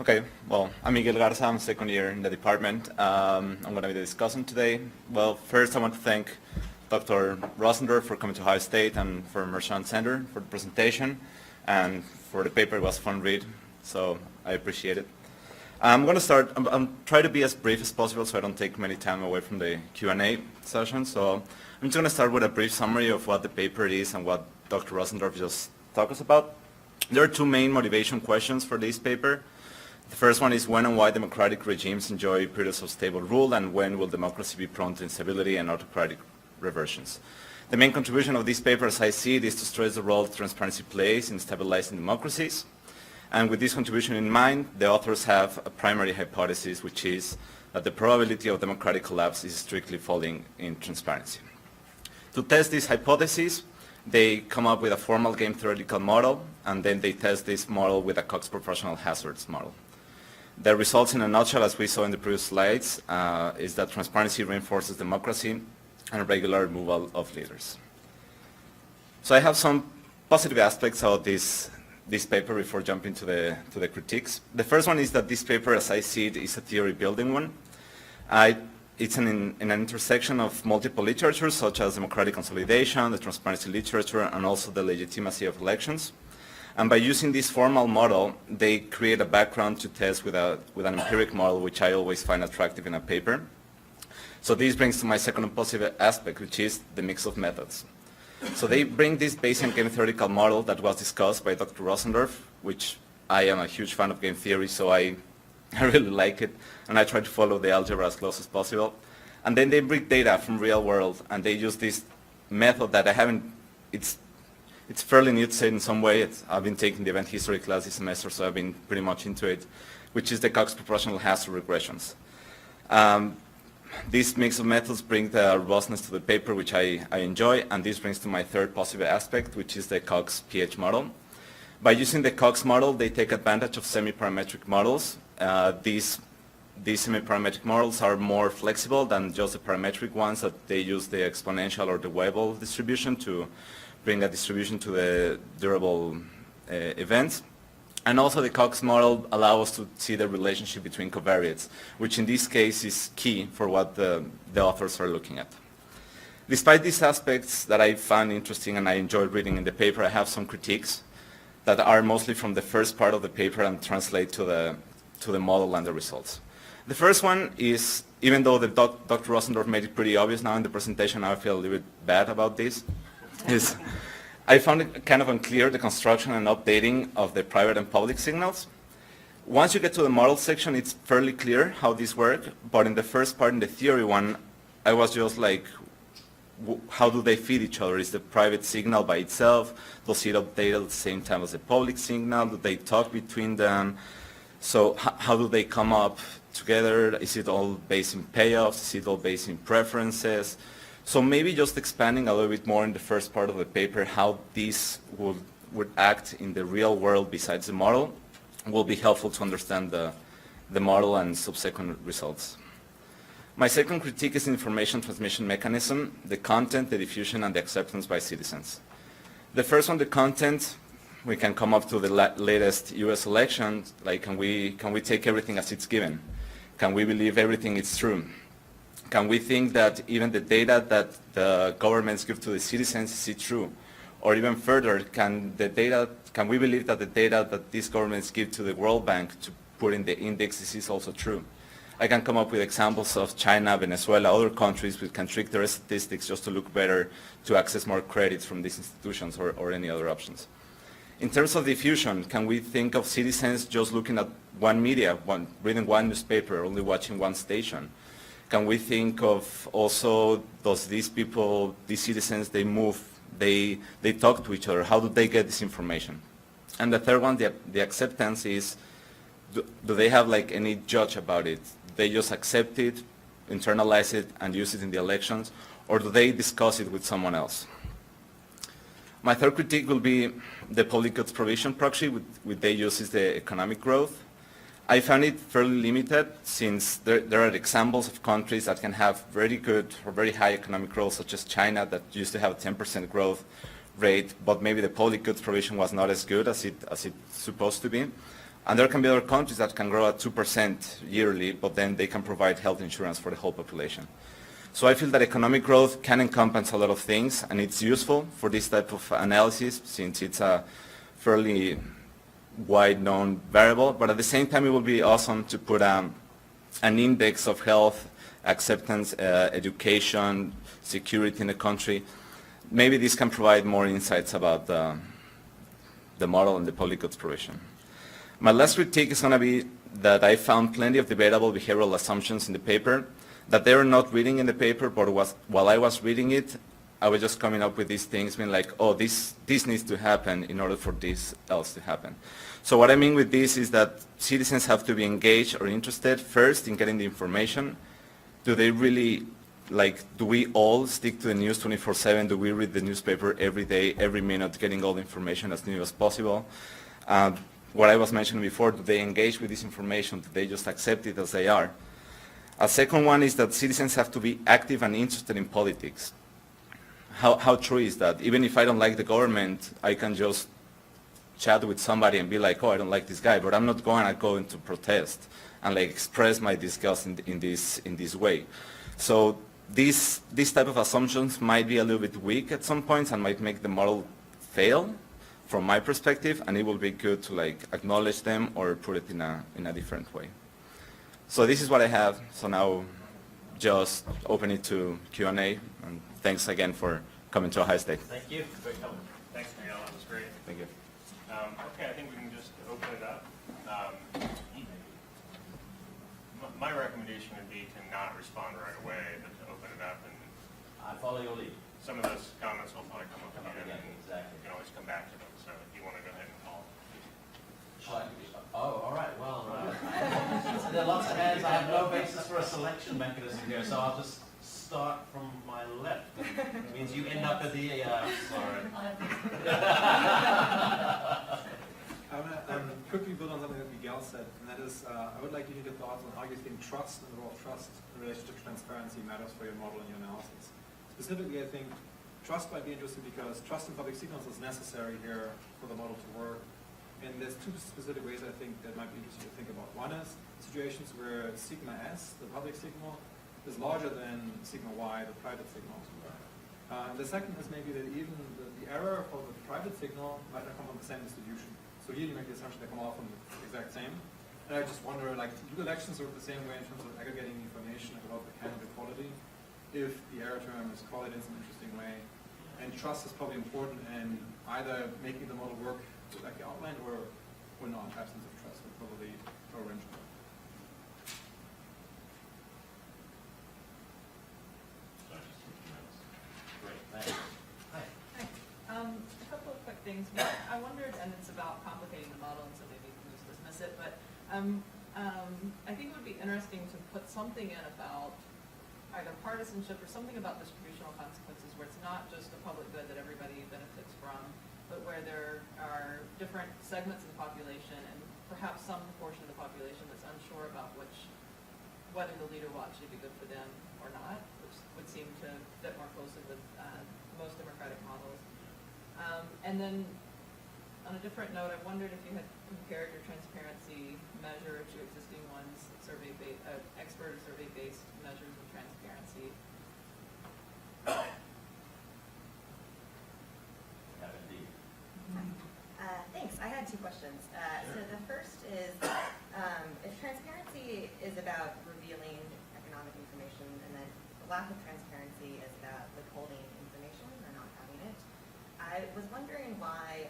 Okay, well, I'm Miguel Garza, I'm second year in the department. I'm going to be the discussant today. Well, first I want to thank Dr. Rosendorff for coming to Ohio State and for Merchant Center for the presentation, and for the paper. It was a fun read, so I appreciate it. I'm going to start, I'm trying to be as brief as possible so I don't take many time away from the Q&A session. So I'm just going to start with a brief summary of what the paper is and what Dr. Rosendorff just talked us about. There are two main motivation questions for this paper. The first one is when and why democratic regimes enjoy periods of stable rule, and when will democracy be prone to instability and autocratic reversions. The main contribution of this paper, as I see it, is to stress the role transparency plays in stabilizing democracies. And with this contribution in mind, the authors have a primary hypothesis, which is that the probability of democratic collapse is strictly falling in transparency. To test this hypothesis, they come up with a formal game theoretical model, and then they test this model with a Cox proportional hazards model. The results in a nutshell, as we saw in the previous slides, is that transparency reinforces democracy and regular removal of leaders. So I have some positive aspects of this paper before jumping to the critiques. The first one is that this paper, as I see it, is a theory building one. It's in an intersection of multiple literature, such as democratic consolidation, the transparency literature, and also the legitimacy of elections. And by using this formal model, they create a background to test with an empiric model, which I always find attractive in a paper. So this brings to my second positive aspect, which is the mix of methods. So they bring this Bayesian game theoretical model that was discussed by Dr. Rosendorff, which I am a huge fan of game theory, so I really like it, and I try to follow the algebra as close as possible. And then they bring data from real world, and they use this method that I haven't, it's fairly new to say in some way. I've been taking the event history class this semester, so I've been pretty much into it, which is the Cox proportional hazard regressions. This mix of methods bring the robustness to the paper, which I enjoy, and this brings to my third positive aspect, which is the Cox pH model. By using the Cox model, they take advantage of semi-parametric models. These semi-parametric models are more flexible than just the parametric ones that they use the exponential or the Weibull distribution to bring a distribution to the durable events. And also the Cox model allows us to see the relationship between covariates, which in this case is key for what the authors are looking at. Despite these aspects that I found interesting and I enjoyed reading in the paper, I have some critiques that are mostly from the first part of the paper and translate to the model and the results. The first one is, even though Dr. Rosendorff made it pretty obvious now in the presentation, I feel a little bit bad about this, is I found it kind of unclear, the construction and updating of the private and public signals. Once you get to the model section, it's fairly clear how these work, but in the first part, in the theory one, I was just like, how do they feed each other? Is the private signal by itself? Does it update at the same time as the public signal? Do they talk between them? So how do they come up together? Is it all based in payoffs? Is it all based in preferences? So maybe just expanding a little bit more in the first part of the paper how these would act in the real world besides the model will be helpful to understand the model and subsequent results. My second critique is information transmission mechanism, the content, the diffusion, and the acceptance by citizens. The first one, the content, we can come up to the latest US election, like can we take everything as it's given? Can we believe everything is true? Can we think that even the data that the governments give to the citizens is it true? Or even further, can we believe that the data that these governments give to the World Bank to put in the indexes is also true? I can come up with examples of China, Venezuela, other countries which can trick their statistics just to look better, to access more credits from these institutions or any other options. In terms of diffusion, can we think of citizens just looking at one media, reading one newspaper, only watching one station? Can we think of also, does these people, these citizens, they move, they talk to each other? How do they get this information? And the third one, the acceptance is, do they have like any judge about it? They just accept it, internalize it, and use it in the elections, or do they discuss it with someone else? My third critique will be the public goods provision proxy, which they use is the economic growth. I found it fairly limited since there are examples of countries that can have very good or very high economic growth, such as China that used to have a 10% growth rate, but maybe the public goods provision was not as good as it's supposed to be. And there can be other countries that can grow at 2% yearly, but then they can provide health insurance for the whole population. So I feel that economic growth can encompass a lot of things, and it's useful for this type of analysis since it's a fairly wide-known variable, but at the same time it will be awesome to put an index of health, acceptance, education, security in the country. Maybe this can provide more insights about the model and the public goods provision. My last critique is going to be that I found plenty of debatable behavioral assumptions in the paper that they were not reading in the paper, but while I was reading it, I was just coming up with these things, being like, oh, this needs to happen in order for this else to happen. So what I mean with this is that citizens have to be engaged or interested first in getting the information. Do they really like, do we all stick to the news 24/7? Do we read the newspaper every day, every minute, getting all the information as new as possible? What I was mentioning before, do they engage with this information? Do they just accept it as they are? A second one is that citizens have to be active and interested in politics. How true is that? Even if I don't like the government, I can just chat with somebody and be like, oh, I don't like this guy, but I'm not going to go into protest and like express my disgust in this way. So these type of assumptions might be a little bit weak at some points and might make the model fail from my perspective, and it will be good to like acknowledge them or put it in a different way. So this is what I have. So now just open it to Q&A, and thanks again for coming to Ohio State. Thank you. Great comment. Thanks, Miguel, that was great. Thank you. Okay, I think we can just open it up. My recommendation would be to not respond right away, but to open it up, and I follow your lead. some of those comments will probably come up Come up again, again, and exactly. you can always come back to them. So if you want to go ahead and call. Oh, all right. Well, there are lots of hands. I have no basis for a selection mechanism here, so I'll just start from my left. It means you end up at the. Sorry. I want to quickly build on something that Miguel said, and that is, I would like you to get thoughts on how you think trust and the role of trust in relation to transparency matters for your model and your analysis. Specifically, I think trust might be interesting because trust in public signals is necessary here for the model to work. And there's two specific ways I think that might be interesting to think about. One is situations where sigma s, the public signal, is larger than sigma y, the private signal. The second is maybe that even the error for the private signal might not come from the same distribution. So here you make the assumption they come all from the exact same. And I just wonder, like, do elections work the same way in terms of aggregating information about the candidate quality if the error term is correlated in some interesting way? And trust is probably important in either making the model work like you outlined or not. Absence of trust would probably throw a wrench in it. Great. Thanks. Hi. Hi. A couple of quick things. One, I wondered, and it's about complicating the model, and so maybe you can just dismiss it, but I think it would be interesting to put something in about either partisanship or something about distributional consequences where it's not just a public good that everybody benefits from, but where there are different segments of the population and perhaps some proportion of the population that's unsure about whether the leader will actually be good for them or not, which would seem to fit more closely with most democratic models. And then on a different note, I wondered if you had compared your transparency measure to existing ones, expert or survey-based measures of transparency. Thanks. I had two questions. So the first is, if transparency is about revealing economic information, and then the lack of transparency is about withholding information or not having it, I was wondering why,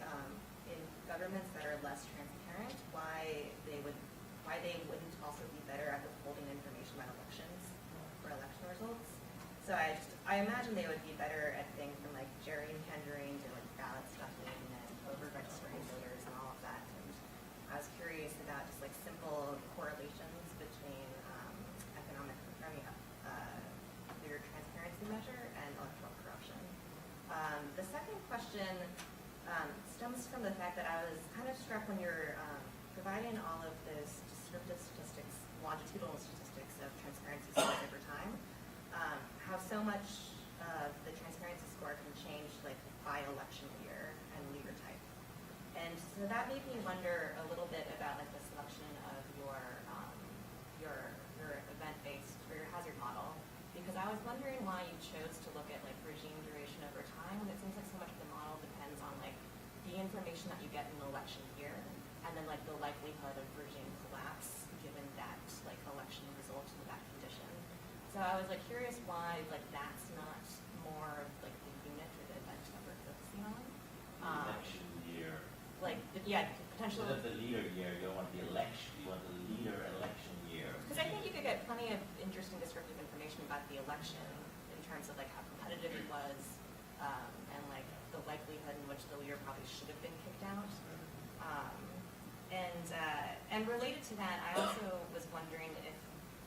in governments that are less transparent, why they wouldn't also be better at withholding information about elections or election results. So I imagine they would be better at things from like gerrymandering to like ballot stuffing and over-registering voters and all of that. And I was curious about just like simple correlations between your transparency measure and electoral corruption. The second question stems from the fact that I was kind of struck when you're providing all of those descriptive statistics, longitudinal statistics of transparency scores over time, how so much of the transparency score can change like by election year and leader type. And so that made me wonder a little bit about like the selection of your event-based or your hazard model, because I was wondering why you chose to look at like regime duration over time, when it seems like so much of the model depends on like the information that you get in the election year, and then like the likelihood of regime collapse given that like election result in that condition. So I was like curious why like that's not more of like the unit or the event that we're focusing on. Election year. Like yeah, potentially. Instead of the leader year, you don't want the election. You want the leader election year. Because I think you could get plenty of interesting descriptive information about the election in terms of like how competitive it was, and like the likelihood in which the leader probably should have been kicked out. And related to that, I also was wondering if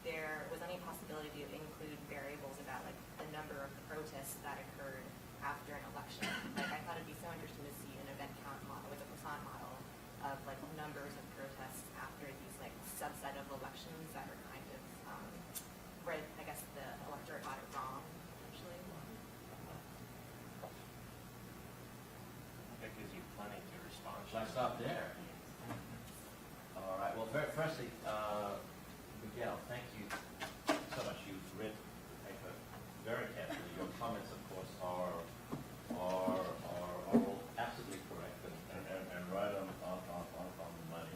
there was any possibility to include variables about like number of protests that occurred after an election. Like, I thought it'd be so interesting to see an event count model with a croissant model of like numbers of protests after these like subset of elections that were kind of where I guess the electorate got it wrong, essentially. That gives you plenty to respond to. Shall I stop there? All right. Well, firstly, Miguel, thank you so much. You've read the paper very carefully. Your comments, of course, are all absolutely correct and right on the money.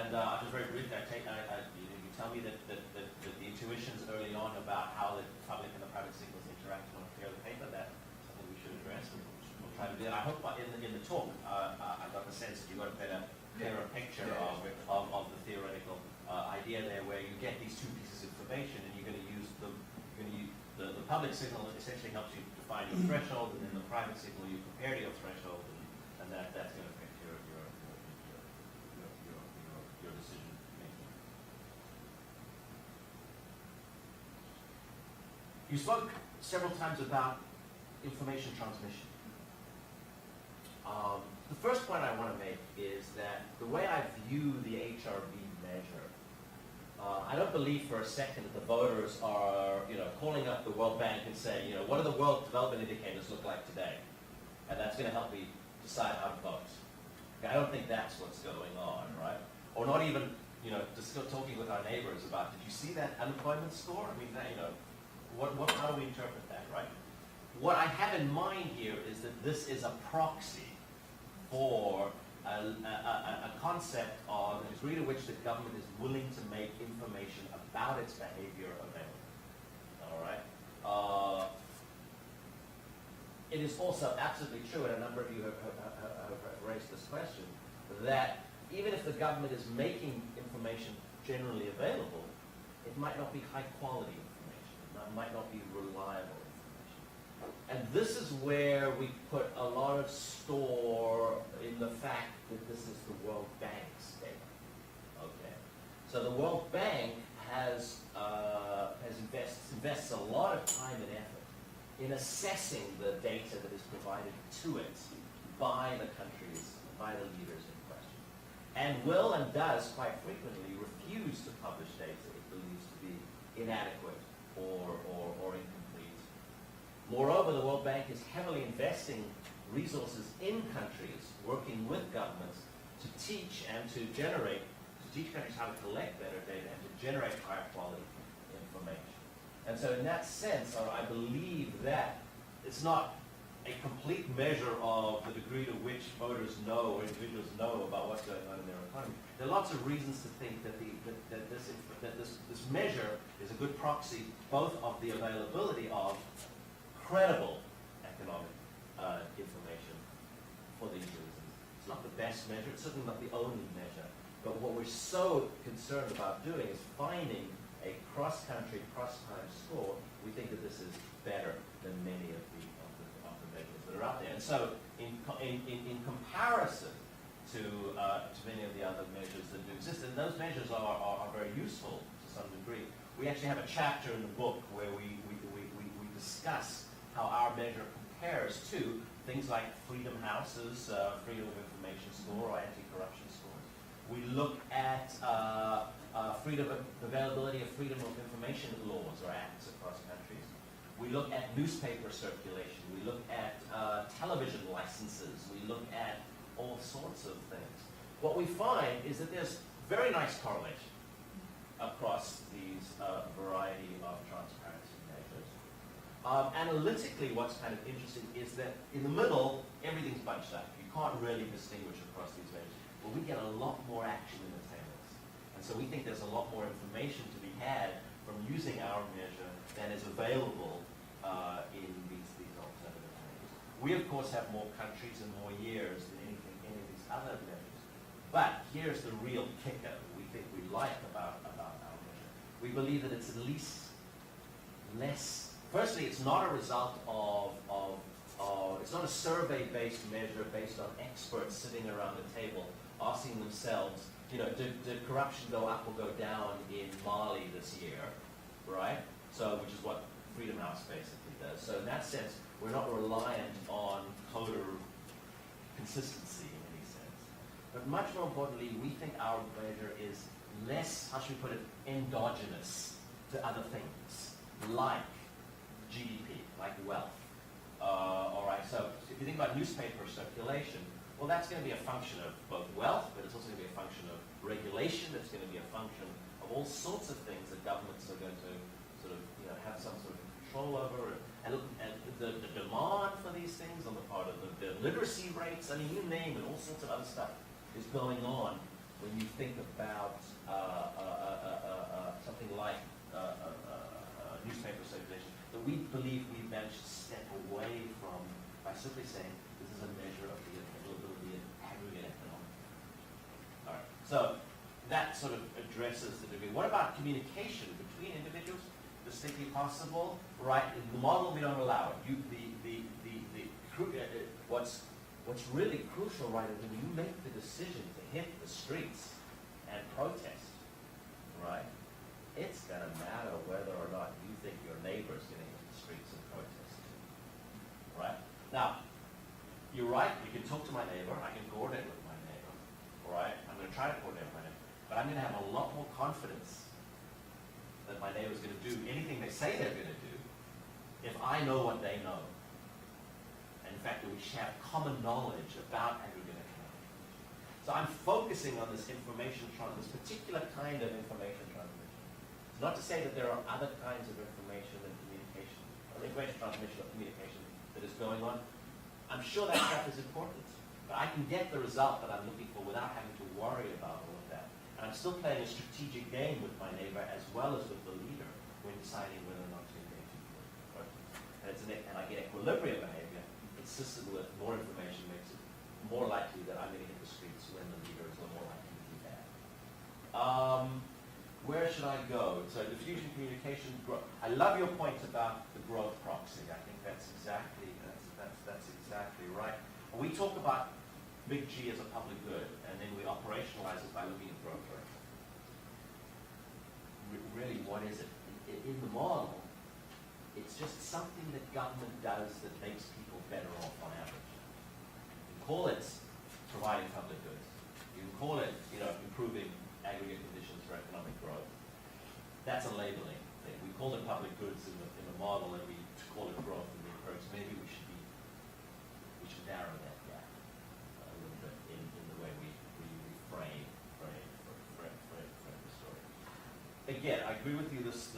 Just very briefly, you tell me that the intuitions early on about how the public and the private signals interact on a fair paper, that's something we should address, and we'll try to do that. I hope in the talk I got the sense that you got a clearer picture of the theoretical idea there, where you get these two pieces of information and you're going to use the public signal essentially helps you define your threshold, and then the private signal you compare to your threshold, and that's going to affect your decision making. You spoke several times about information transmission. The first point I want to make is that the way I view the HRV measure, I don't believe for a second that the voters are, calling up the World Bank and saying, what do the world development indicators look like today? And that's going to help me decide how to vote. Okay, I don't think that's what's going on, right? Or not even, just still talking with our neighbors about, did you see that unemployment score? I mean, how do we interpret that, right? What I have in mind here is that this is a proxy for a concept of the degree to which the government is willing to make information about its behavior available. All right. It is also absolutely true, and a number of you have raised this question, that even if the government is making information generally available, it might not be high quality information. It might not be reliable information. And this is where we put a lot of store in the fact that this is the World Bank's data. Okay. So the World Bank invests a lot of time and effort in assessing the data that is provided to it by the countries, by the leaders in question, and will and does quite frequently refuse to publish data it believes to be inadequate or incomplete. Moreover, the World Bank is heavily investing resources in countries, working with governments to teach countries how to collect better data and to generate higher quality information. And so in that sense, I believe that it's not a complete measure of the degree to which voters know or individuals know about what's going on in their economy. There are lots of reasons to think that this measure is a good proxy both of the availability of credible economic information for these reasons. It's not the best measure, it's certainly not the only measure, but what we're so concerned about doing is finding a cross-country, cross-time score. We think that this is better than many of the measures that are out there. And so in comparison to many of the other measures that do exist, and those measures are very useful to some degree. We actually have a chapter in the book where we discuss how our measure compares to things like Freedom House's Freedom of Information score or anti-corruption scores. We look at availability of freedom of information laws or acts across countries. We look at newspaper circulation. We look at television licenses. We look at all sorts of things. What we find is that there's very nice correlation across these variety of transparency measures. Analytically, what's kind of interesting is that in the middle, everything's bunched up. You can't really distinguish across these measures. But we get a lot more action in the tails. And so we think there's a lot more information to be had from using our measure than is available in these alternative measures. We, of course, have more countries and more years than any of these other measures. But here's the real kicker we think we like about our measure. We believe that it's at least less. Firstly, it's not a result of it's not a survey-based measure based on experts sitting around the table asking themselves, did corruption go up or go down in Mali this year, right? So, which is what Freedom House basically does. So in that sense, we're not reliant on coder consistency in any sense. But much more importantly, we think our measure is less, how should we put it, endogenous to other things, like GDP, like wealth. All right, so if you think about newspaper circulation, well, that's going to be a function of both wealth, but it's also going to be a function of regulation. It's going to be a function of all sorts of things that governments are going to sort of, have some sort of control over. And the demand for these things on the part of the literacy rates, I mean, you name it, all sorts of other stuff is going on when you think about something like newspaper circulation that we believe we've managed to step away from by simply saying this is a measure of the availability of aggregate economic. All right, so that sort of addresses the degree. What about communication between individuals? Distinctly possible, right? In the model, we don't allow it. What's really crucial, right, is when you make the decision to hit the streets and protest, right? It's going to matter whether or not you think your neighbor is going to hit the streets and protest, right? Now, you're right. You can talk to my neighbor. I can coordinate with my neighbor, all right? I'm going to try to coordinate with my neighbor, but I'm going to have a lot more confidence that my neighbor's going to do anything they say they're going to do if I know what they know. And in fact, we have common knowledge about aggregate economics. So I'm focusing on this this particular kind of information transmission. It's not to say that there are other kinds of information and communication, or information transmission or communication that is going on. I'm sure that stuff is important, but I can get the result that I'm looking for without having to worry about all of that. And I'm still playing a strategic game with my neighbor as well as with the leader when deciding whether or not to engage in political protest. And I get equilibrium behavior consistent with more information makes it more likely that I'm going to hit the streets when the leader is a little more likely to do that. Where should I go? So diffusion, communication, growth. I love your point about the growth proxy. I think that's exactly right. We talk about big G as a public good, and then we operationalize it by looking at growth rate. Really, what is it? In the model, it's just something that government does that makes people better off on average. You can call it providing public goods. You can call it, improving aggregate conditions for economic growth. That's a labeling thing. We call it public goods in the model, and we call it growth in the approach. Maybe we should narrow that gap a little bit in the way we frame the story. Again, I agree with you. This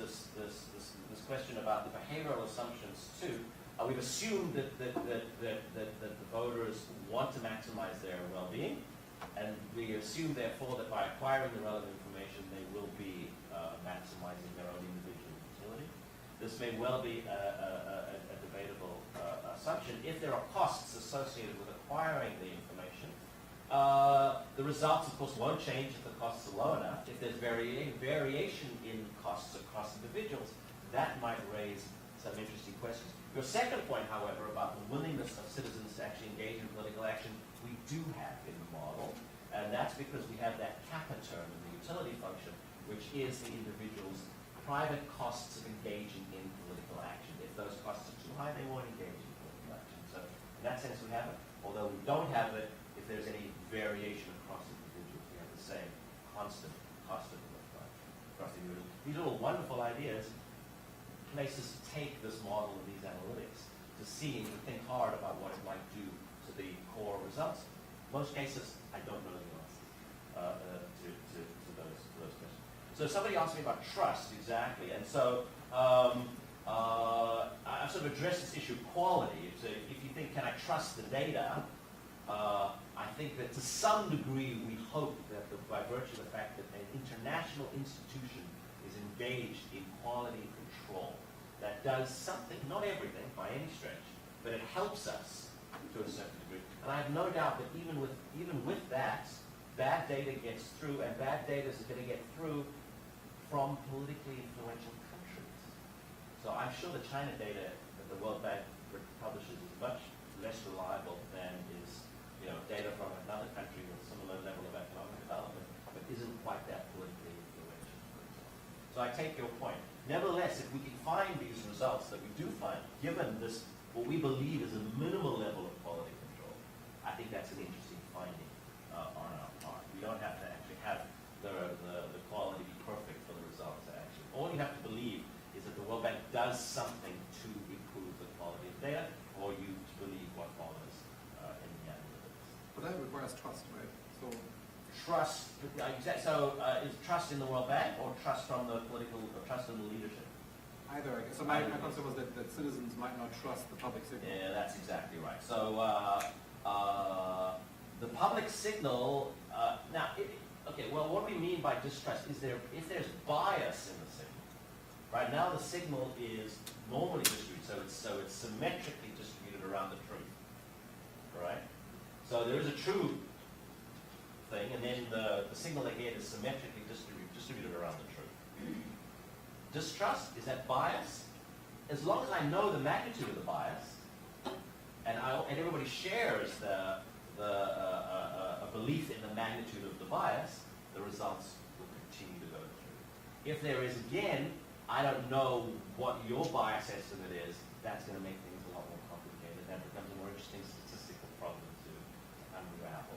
question about the behavioral assumptions too. We've assumed that the voters want to maximize their well-being, and we assume therefore that by acquiring the relevant information, they will be maximizing their own individual utility. This may well be a debatable assumption. If there are costs associated with acquiring the information, the results, of course, won't change if the costs are low enough. If there's variation in costs across individuals, that might raise some interesting questions. Your second point, however, about the willingness of citizens to actually engage in political action, we do have in the model, and that's because we have that kappa term in the utility function, which is the individual's private costs of engaging in political action. If those costs are too high, they won't engage in political action. So in that sense, we have it. Although we don't have it if there's any variation across individuals. We have the same constant cost of political action across the individual. These are all wonderful ideas, places to take this model and these analytics to see and to think hard about what it might do to the core results. In most cases, I don't know the answers to those questions. So somebody asked me about trust, exactly, and so I sort of addressed this issue of quality. So if you think, can I trust the data? I think that to some degree we hope that by virtue of the fact that an international institution is engaged in quality control, that does something, not everything by any stretch, but it helps us to a certain degree. And I have no doubt that even with that, bad data gets through, and bad data is going to get through from politically influential countries. So I'm sure the China data that the World Bank publishes is much less reliable than is data from another country with a similar level of economic development, but isn't quite that politically influential. So So I take your point. Nevertheless, if we can find these results that we do find, given this, what we believe is a minimal level of quality control, I think that's an interesting finding on our part. We don't have to actually have the quality be perfect for the results actually. All you have to believe is that the World Bank does something to improve the quality of data, or you believe what follows in the analytics. But that requires trust, right? So Trust, is trust in the World Bank or trust from the political, or trust in the leadership? either, I guess. So my concern was that citizens might not trust the public signal. Yeah, that's exactly right. So the public signal, okay, well, what do we mean by distrust? If there's bias in the signal, right now the signal is normally distributed, so it's symmetrically distributed around the truth, right? So there is a true thing, and then the signal they get is symmetrically distributed around the truth. Distrust, is that bias? As long as I know the magnitude of the bias, and everybody shares a belief in the magnitude of the bias, the results will continue to go through. If there is, again, I don't know what your bias estimate is, that's going to make things a lot more complicated. That becomes a more interesting statistical problem to unravel.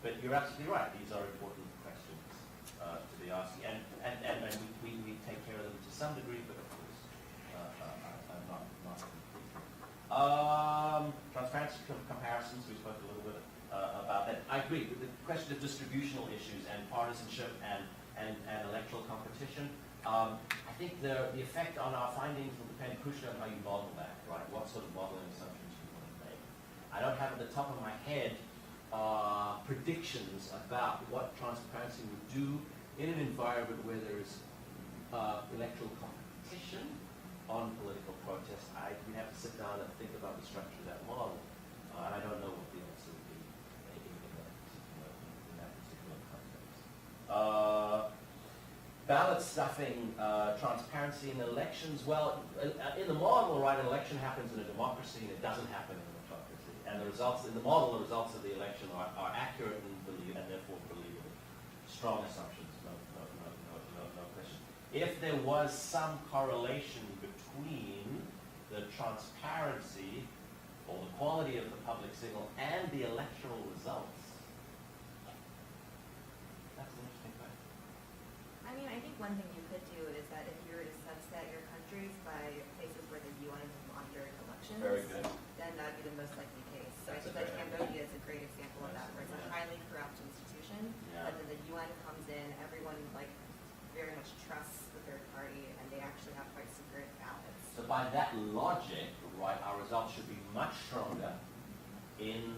But you're absolutely right. These are important questions to be asking, and we take care of them to some degree, but of course, not completely. Transparency comparisons. We spoke a little bit about that. I agree with the question of distributional issues and partisanship and electoral competition. I think the effect on our findings will depend crucially on how you model that, right? What sort of modeling assumptions you want to make. I don't have at the top of my head predictions about what transparency would do in an environment where there is electoral competition on political protest. We have to sit down and think about the structure of that model, and I don't know what the answer would be in that particular context. Ballot stuffing, transparency in elections. Well, in the model, right, an election happens in a democracy and it doesn't happen in a autocracy. And the results in the model, the results of the election are accurate and therefore believable. Strong assumptions, no question. If there was some correlation between the transparency or the quality of the public signal and the electoral results, that's an interesting question. I mean, I think one thing you could do is that if you were to subset your countries by places where the UN has monitored elections, Very good. then that would be the most likely case. So That's I think that Cambodia is a great example of that, where it's a highly corrupt institution, Yeah. but then the UN comes in, everyone very much trusts the third party, and they actually have quite secret ballots. So by that logic, right, our results should be much stronger in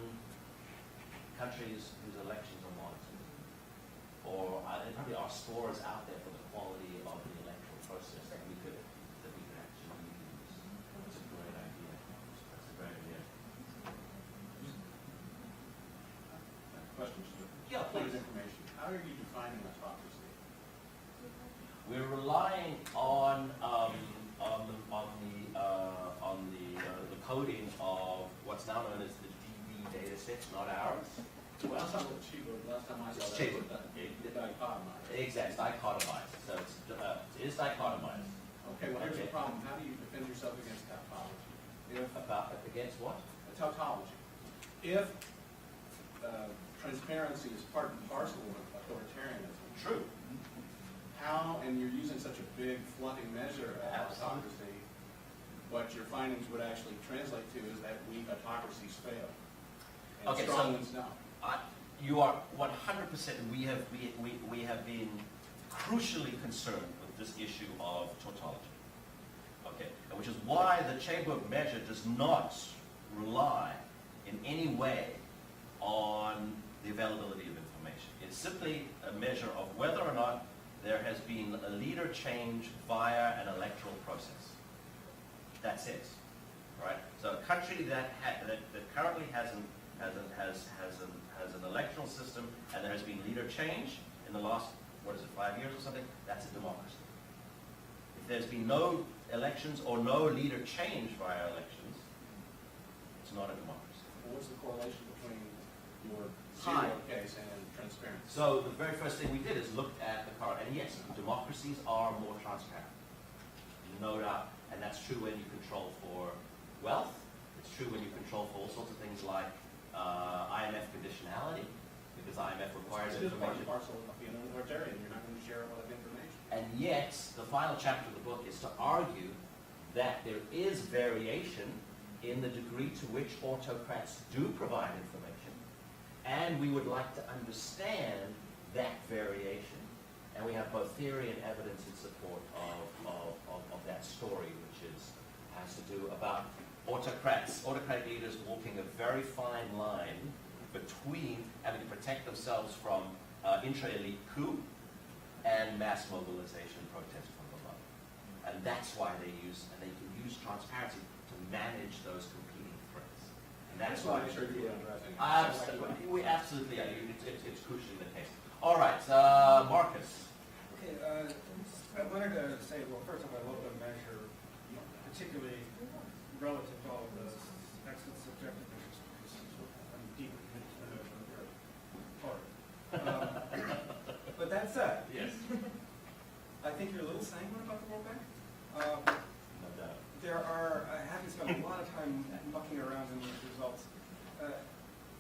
countries whose elections are monitored. Or there probably are scores out there for the quality of the electoral process that we could actually use. That's a great idea. That's a great idea. Questions? Yeah, please. Information. How are you defining autocracy? We're relying on the coding of what's now known as the DB data sets, not ours. Well, that's not what Chiba, last time I saw It's that. cheaper. Dichotomized. Exactly, it's dichotomized. So it is dichotomized. Okay, well, here's Okay. the problem. How do you defend yourself against tautology? Against what? Tautology. If transparency is part and parcel of authoritarianism, True. how, and you're using such a big fluffy measure of Absolutely. autocracy, what your findings would actually translate to is that weak autocracies fail. And Okay, strong so- ones don't. You are 100%. We have been crucially concerned with this issue of tautology. Okay, and which is why the Chamber measure does not rely in any way on the availability of information. It's simply a measure of whether or not there has been a leader change via an electoral process. That's it, right? So a country that currently has an electoral system and there has been leader change in the last, 5 years or something, that's a democracy. If there's been no elections or no leader change via elections, it's not a democracy. What's the correlation between your time. Zero case and transparency. So the very first thing we did is looked at the current, and yes, democracies are more transparent, no doubt, and that's true when you control for wealth. It's true when you control for all sorts of things like IMF conditionality, because IMF requires It is part and information. parcel of being an authoritarian. You're not going to share a lot of information. And yet, the final chapter of the book is to argue that there is variation in the degree to which autocrats do provide information, and we would like to understand that variation. And we have both theory and evidence in support of that story, which has to do about autocratic leaders walking a very fine line between having to protect themselves from intra-elite coup and mass mobilization protest from below. And that's why they can use transparency to manage those competing threats. And that's why I'm sure you were addressing it. absolutely, we absolutely are. It's crucially the case. All right, Marcus. Okay, I wanted to say, well, first of all, I love the measure, particularly relative to all of the excellent subjective measures, because I'm deeply committed to the notion of very hard. But that said, Yes. I think you're a little sanguine about the World Bank. No doubt. Having spent a lot of time mucking around in these results,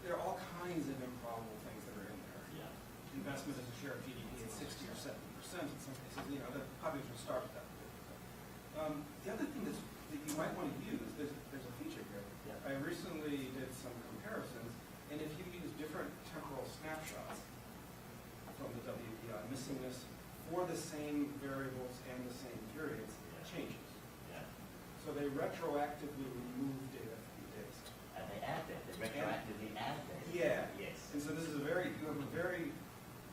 there are all kinds of improbable things that are in there. Yeah. Investment as a share of GDP at 60 or 70% in some cases, the population will start at that. The other thing that you might want to use, there's a feature here. Yeah. I recently did some comparisons, and if you use different temporal snapshots from the WPI, missingness for the same variables and the same periods changes. Yeah. So they retroactively remove data from the data set. And they add that. They retroactively add that. Yeah. Yes. And so this is you have a very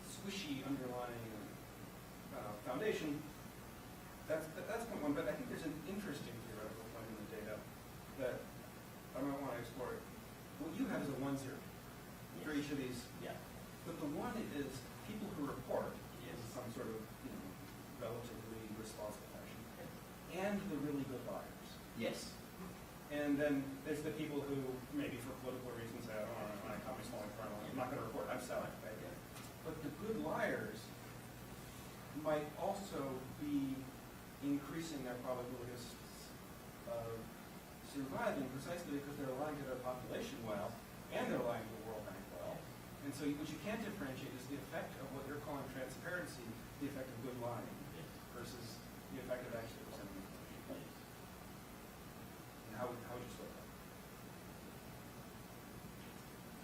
squishy underlying foundation. That's point one, but I think there's an interesting theoretical point in the data that I might want to explore. What you have is a 1-0 for each of these. Yeah. But the one is people who report Yes. in some sort of relatively responsible fashion, and the really good liars. Yes. And then there's the people who, maybe for political reasons, say, oh, my company's falling apart, I'm not going to report, I'm selling. Right? But the good liars might also be increasing their probabilities of surviving precisely because they're lying to their population well, and they're lying to the World Bank well. And so what you can't differentiate is the effect of what you're calling transparency, the effect of good lying, versus the effect of actually presenting information. And how would you split that?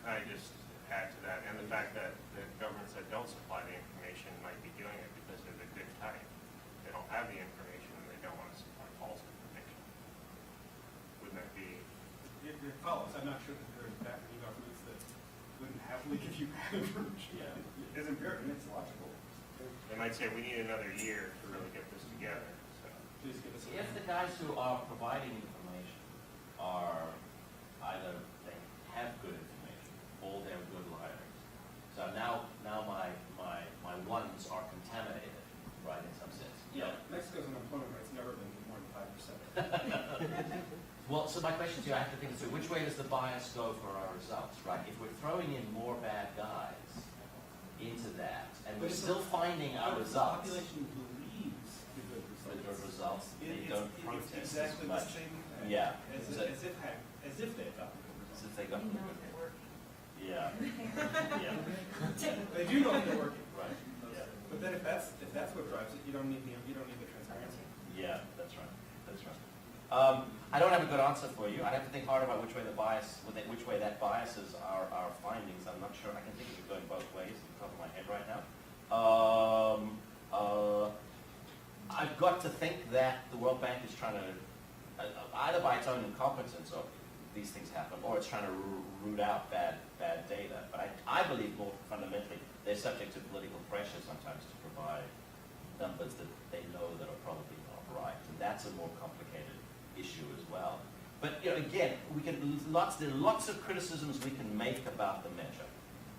I just add to that, and the fact that the governments that don't supply the information might be doing it because they're the good type. They don't have the information and they don't want to supply false information. Wouldn't that be? It follows. I'm not sure that there are that many governments that wouldn't happily give you bad information. Yeah. It's empirical and it's logical. They might say, we need another year to really get this together. So. Please give us a If the guys who are providing information are either they have good information or they're good liars. So now my ones are contaminated, right, in some sense. Yeah, Mexico's unemployment rate's never been more than 5%. Well, so my question to you, I have to think through, which way does the bias go for our results, right? If we're throwing in more bad guys into that, and we're still finding our The results, population believes the good the results. results, they don't protest It's as exactly the much. same thing. Yeah. As if they got the good results. Since they got the good Yeah. Yeah. They do know they're working. Right. Yeah. But then if that's what drives it, you don't need the transparency. Yeah, that's right. That's right. I don't have a good answer for you. I'd have to think hard about which way that biases our findings. I'm not sure. I can think of it going both ways off the top of my head right now. I've got to think that the World Bank is trying to, either by its own incompetence, or these things happen, or it's trying to root out bad data. But I believe more fundamentally they're subject to political pressure sometimes to provide numbers that they know that are probably not right, and that's a more complicated issue as well. But again, there are lots of criticisms we can make about the measure.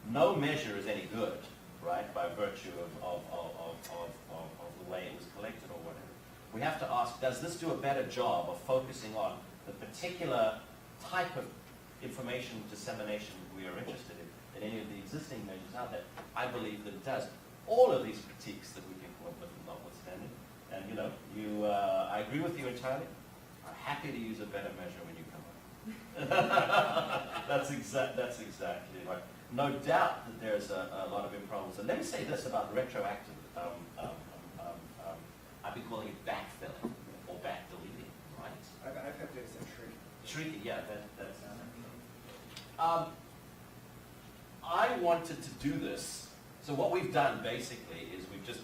No measure is any good, right, by virtue of the way it was collected or whatever. We have to ask, does this do a better job of focusing on the particular type of information dissemination we are interested in in any of the existing measures out there. I believe that it does. All of these critiques that we can come up with notwithstanding, and I agree with you entirely. I'm happy to use a better measure when you come up. That's exactly right. No doubt that there's a lot of improbable. So let me say this about retroactive. I've been calling it backfilling or back deleting, right? I've got data set shrink. Shrinking, yeah, that's. I wanted to do this. So what we've done basically is we've just.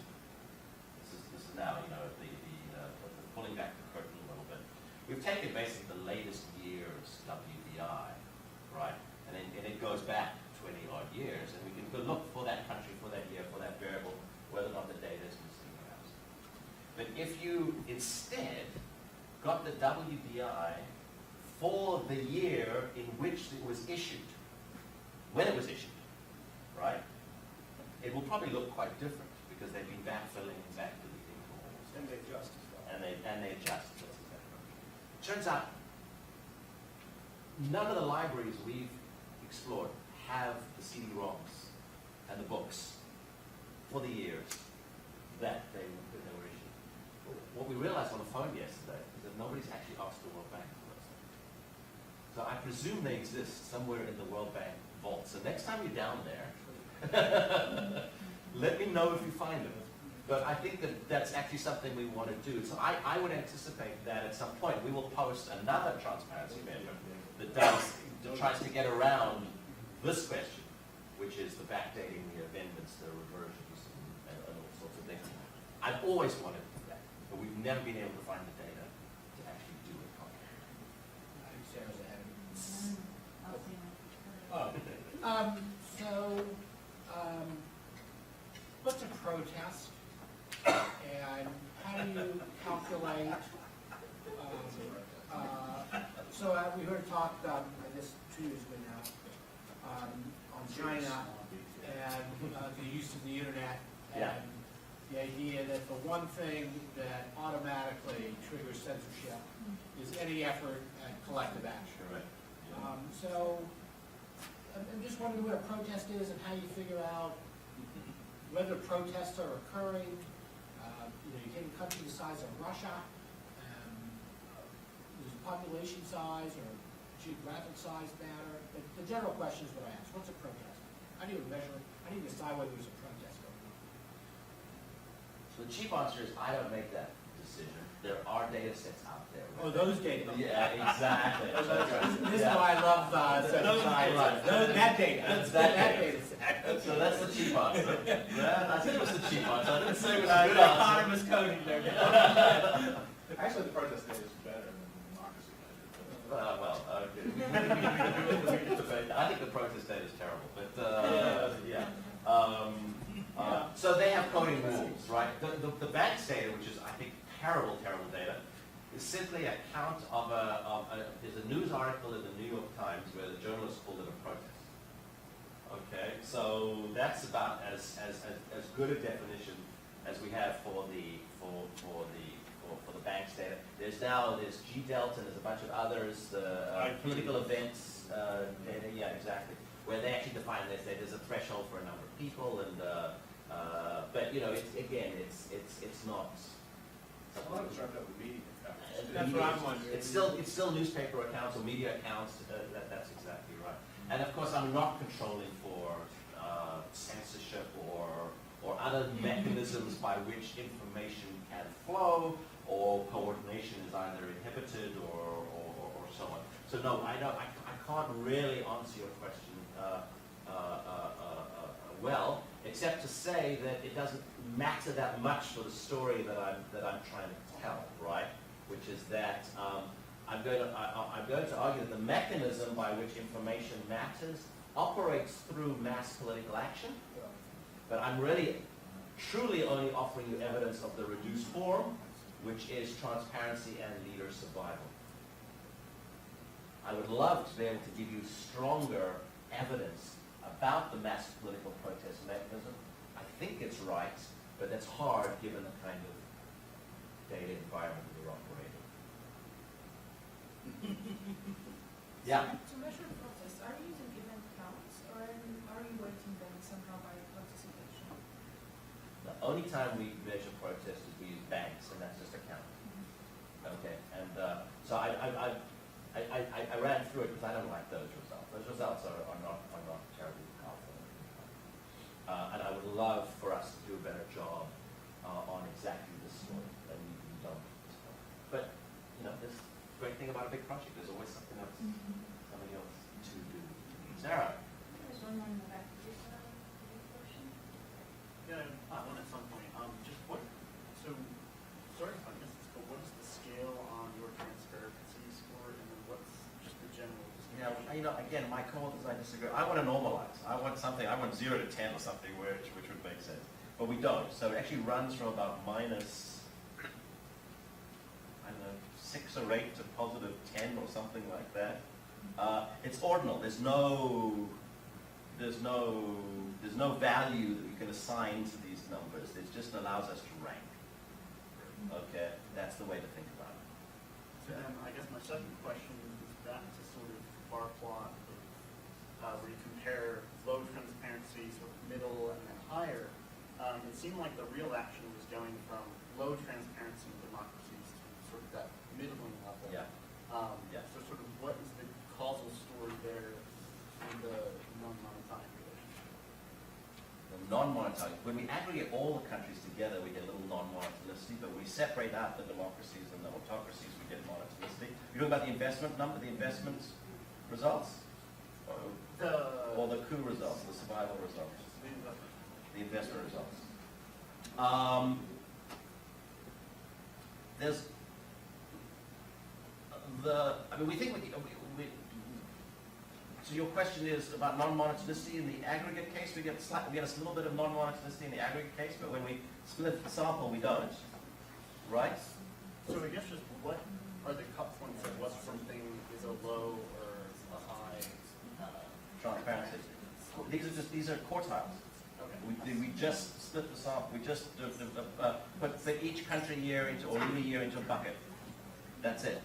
This is now the pulling back the curtain a little bit. We've taken basically the latest year's WDI, right, and it goes back 20 odd years, and we can go look for that country, for that year, for that variable, whether or not the data is missing or absent. But if you instead got the WDI for the year in which it was issued, when it was issued, right, it will probably look quite different because they've been backfilling and backdeleting calls. And they adjust as well. And they adjust. That's exactly right. Turns out none of the libraries we've explored have the CD-ROMs and the books for the years that they were issued. What we realized on the phone yesterday is that nobody's actually asked the World Bank for those things. So I presume they exist somewhere in the World Bank vault. So next time you're down there, let me know if you find them. But I think that that's actually something we want to do. So I would anticipate that at some point we will post another transparency measure that tries to get around this question, which is the backdating, the amendments, the reversions, and all sorts of things. I've always wanted to do that, but we've never been able to find the data to actually do it properly. I think Sarah's ahead of me. What's a protest? And how do you calculate, we heard talk, I guess 2 years ago now, on China and the use of the internet and the idea that the one thing that automatically triggers censorship is any effort at collective action. Right. So I'm just wondering what a protest is and how you figure out whether protests are occurring. You take a country the size of Russia, does population size or geographic size matter? But the general question is what I asked. What's a protest? How do you measure it? How do you decide whether there's a protest going on? So the cheap answer is I don't make that decision. There are data sets out there. Oh, those data. Yeah, exactly. This is why I love that data. That's that that data. So that's the cheap answer. I said it was the cheap answer. I didn't say it was The a good answer. economist coding there. Actually, the protest data is better than the democracy measure. I think the protest data is terrible, but yeah. So they have coding rules, right? The bank's data, which is I think terrible data, is simply a count of there's a news article in the New York Times where the journalists called it a protest. Okay, so that's about as good a definition as we have for the bank's data. There's G Delta and there's a bunch of others, political events data, yeah, exactly, where they actually define this. There's a threshold for a number of people, and but it's not. A lot of it's wrapped up with media coverage. That's what I'm wondering. It's still newspaper accounts or media accounts. That's exactly right. And of course, I'm not controlling for censorship or other mechanisms by which information can flow or coordination is either inhibited or so on. So no, I can't really answer your question well, except to say that it doesn't matter that much for the story that I'm trying to tell, right? Which is that I'm going to argue that the mechanism by which information matters operates through mass political action, but I'm really, truly only offering you evidence of the reduced form, which is transparency and leader survival. I would love to be able to give you stronger evidence about the mass political protest mechanism. I think it's right, but that's hard given the kind of data environment we're operating. Yeah. To measure protests, are you using event counts or are you only time we measure protest is we use banks, and that's just a count. Okay, and so I ran through it because I don't like those results. Those results are not terribly powerful. And I would love for us to do a better job on exactly this story, and we don't at this point. But, you know, this great thing about a big project, there's always something else to do. Sarah? There's one more in the back. Did you have a question? Yeah, one at some point. Just what, so, sorry if I missed this, but what is the scale on your transparency score, and then what's just the general Yeah, distribution? you know, again, my co-authors and I disagree. I want to normalize. I want 0 to 10 or something, which would make sense. But we don't. So it actually runs from about minus, I don't know, 6 or 8 to positive 10 or something like that. It's ordinal. There's no value that you can assign to these numbers. It just allows us to rank. Okay, that's the way to think about it. So then, I guess my second question is back to sort of bar plot where you compare low transparency, sort of middle, and then higher. It seemed like the real action was going from low transparency democracies to sort of that middling level. Yeah. Yeah. So sort of what is the causal story there in the non-monetary relationship? The non-monetary, when we aggregate all the countries together, we get a little non-monetaricity, but when we separate out the democracies and the autocracies, we get monetaricity. You're talking about the investment number, the investment results? Or the coup results, the survival results? The investment results. There's we think so your question is about non-monetaricity in the aggregate case. We get a little bit of non-monetaricity in the aggregate case, but when we split the sample, we don't. Right? So I guess just what are the cut points of what something is a low or a high? Transparency. These are quartiles. Okay. We just split the sample. We just put each country year into or any year into a bucket. That's it.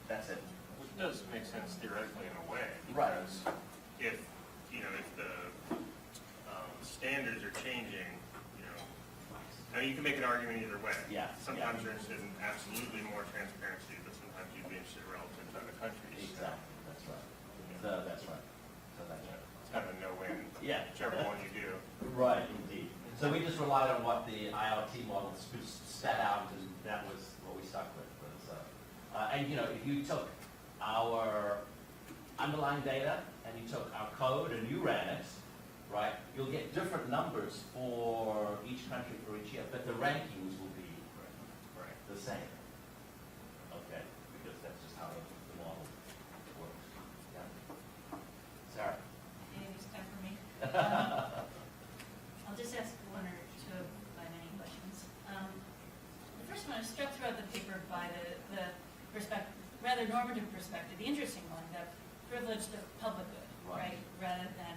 That's it. Which does make sense theoretically in a way. Right. Because if the standards are changing, now you can make an argument either way. Yeah. Sometimes you're interested in absolutely more transparency, but sometimes you'd be interested relative to other countries. Exactly. That's right. That's right. So that's right. It's kind of a no-win. Yeah. Whichever one you do. Right, indeed. So we just relied on what the IRT model spat out, and that was what we stuck with. And if you took our underlying data and you took our code and you ran it, right, you'll get different numbers for each country for each year, but the rankings will be the same. Okay, because that's just how the model works. Yeah. Sarah. Maybe it's time for me. I'll just ask one or two of my many questions. The first one, I was struck throughout the paper by the rather normative perspective, the interesting one, that privilege the public good, right, rather than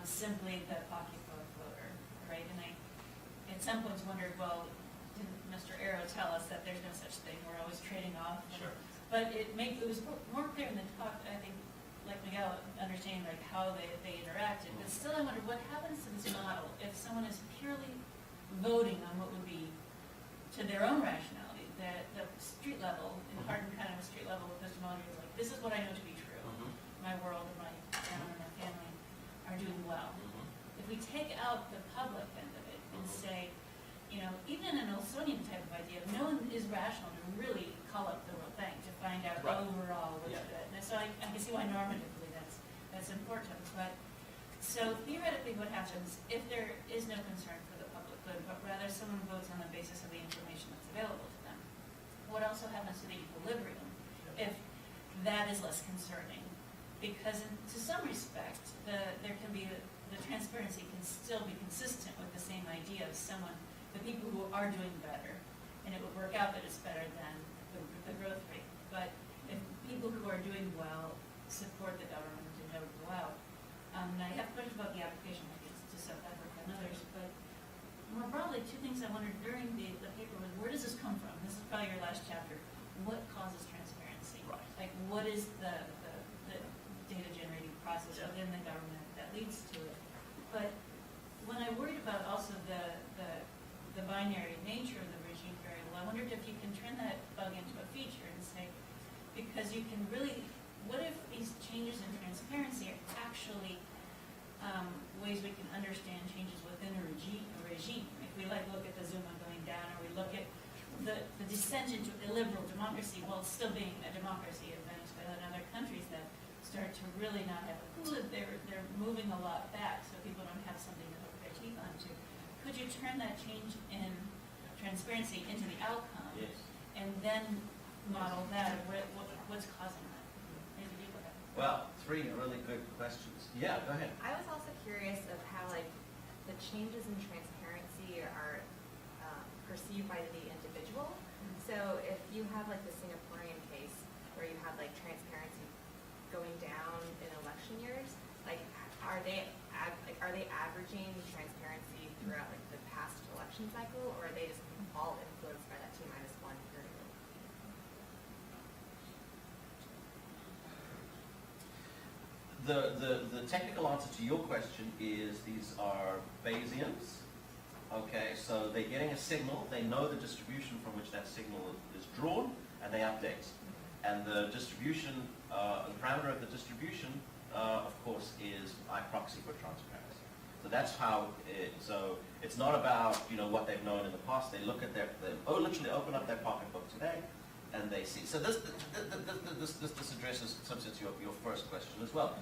simply the pocketbook voter, right? And I, at some points, wondered, well, didn't Mr. Arrow tell us that there's no such thing? We're always trading off. Sure. But it was more clear in the talk, I think, like Miguel, understanding like how they interacted. But still, I wonder what happens to this model if someone is purely voting on what would be to their own rationality. The street level, in Hardin kind of a street level epistemology is like, this is what I know to be true. My world and my town and my family are doing well. If we take out the public end of it and say, even an Wilsonian type of idea, no one is rational to really call up the real thing to find out overall what's good. And so I can see why normatively that's important. But so theoretically, what happens if there is no concern for the public good, but rather someone votes on the basis of the information that's available to them? What also happens to the equilibrium if that is less concerning? Because to some respect, there can be the transparency can still be consistent with the same idea of the people who are doing better, and it would work out that it's better than the growth rate. But if people who are doing well support the government and don't go out, and I have questions about the application to South Africa and others, but more broadly, two things I wondered during the paper was, where does this come from? This is probably your last chapter. What causes transparency? Right. Like, what is the data generating process within the government that leads to it? But when I worried about also the because you can really, what if these changes in transparency are actually ways we can understand changes within a regime? If we look at the Zuma going down, or we look at the descent into illiberal democracy, while still being a democracy of Venezuela and other countries that start to really not have a clue, they're moving a lot back, so people don't have something to hook their teeth onto. Could you turn that change in transparency into the outcome? Yes. And then model that, what's causing that? Maybe deal with that. Well, three really good questions. Yeah, go ahead. I was also curious of how the changes in transparency are perceived by the individual. So if you have the Singaporean case where you have transparency going down in election years, are they averaging transparency throughout the past election cycle, or are they just all influenced by that T-1 period? The technical answer to your question is these are Bayesians. Okay, so they're getting a signal, they know the distribution from which that signal is drawn, and they update. And the distribution, the parameter of the distribution, of course, is by proxy for transparency. So that's how so it's not about, what they've known in the past. They look at literally open up their pocketbook today, and they see. So this addresses some sense your first question as well.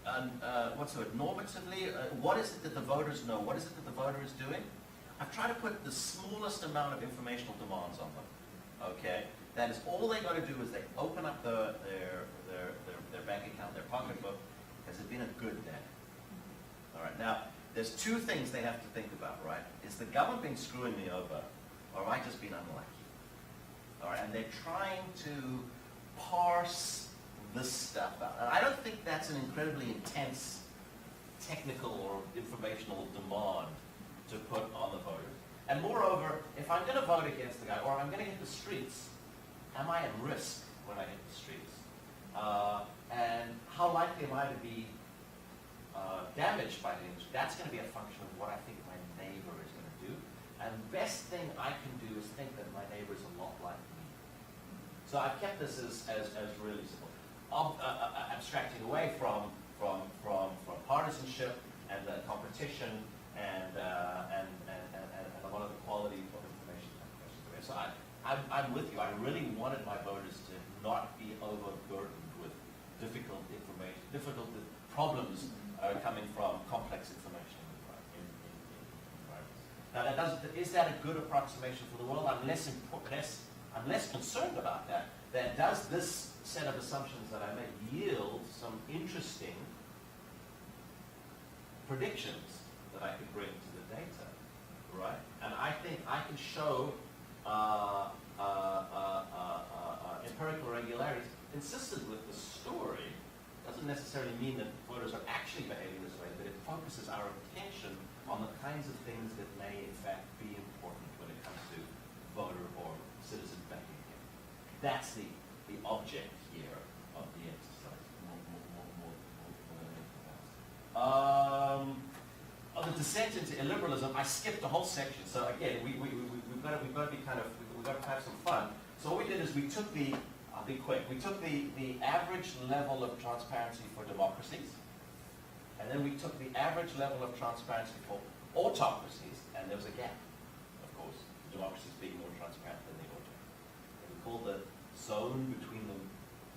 And what's the word? Normatively, what is it that the voters know? What is it that the voter is doing? I've tried to put the smallest amount of informational demands on them. Okay, that is all they got to do is they open up their bank account, their pocketbook. Has it been a good day? All right. Now, there's two things they have to think about. Right? Is the government been screwing me over, or have I just been unlucky? All right. And they're trying to parse this stuff out. And I don't think that's an incredibly intense technical or informational demand to put on the voters. And moreover, if I'm going to vote against the guy, or I'm going to hit the streets, am I at risk when I hit the streets? And how likely am I to be damaged by things? That's going to be a function of what I think my neighbor is going to do. And the best thing I can do is think that my neighbor is a lot like me. So I've kept this as really simple. Abstracting away from partisanship and competition and a lot of the quality of information. So I'm with you. I really wanted my voters to not be overburdened with difficult information, difficult problems coming from complex information in environments. Now, is that a good approximation for the world? I'm less concerned about that. Then does this set of assumptions that I make yield some interesting predictions that I could bring to the data, right? And I think I can show empirical regularities consistent with the story. Doesn't necessarily mean that voters are actually behaving this way, but it focuses our attention on the kinds of things that may in fact be important when it comes to voter or citizen behavior. That's the object here of the exercise. On the descent into illiberalism, I skipped a whole section. So again, we've got to have some fun. So what we did is we took I'll be quick. We took the average level of transparency for democracies, and then we took the average level of transparency for autocracies, and there was a gap, of course, democracies being more transparent than the autocracies. And we called the zone between them,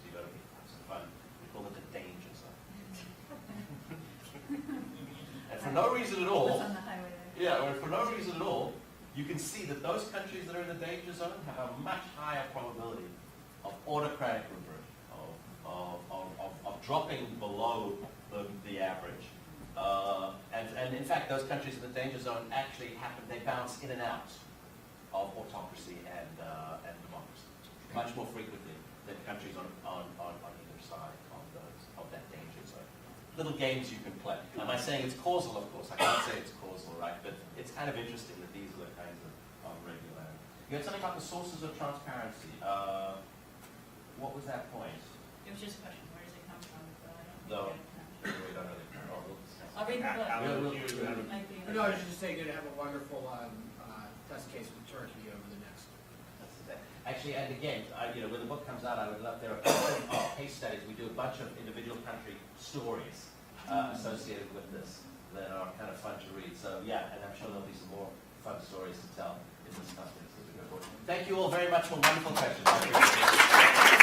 so you got to have some fun, we call it the danger zone. And for no reason at all, What's on the highway there? yeah, or for no reason at all, you can see that those countries that are in the danger zone have a much higher probability of autocratic reversion, of dropping below the average. And in fact, those countries in the danger zone actually they bounce in and out of autocracy and democracy much more frequently than countries on either side of that danger zone. Little games you can play. Am I saying it's causal? Of course, I can't say it's causal, right? But it's kind of interesting that these are the kinds of regularities. You had something about the sources of transparency. What was that point? It was just a question, where does it come from? No. We don't know. We don't really I'll read the book. Might be- No, I was just saying, going to have a wonderful test case with Turkey over the next. That's the thing. Actually, and again, when the book comes out, I would love there are a couple case studies. We do a bunch of individual country stories associated with this that are kind of fun to read. So yeah, and I'm sure there'll be some more fun stories to tell in this conference as we go forward. Thank you all very much for wonderful questions. I appreciate it.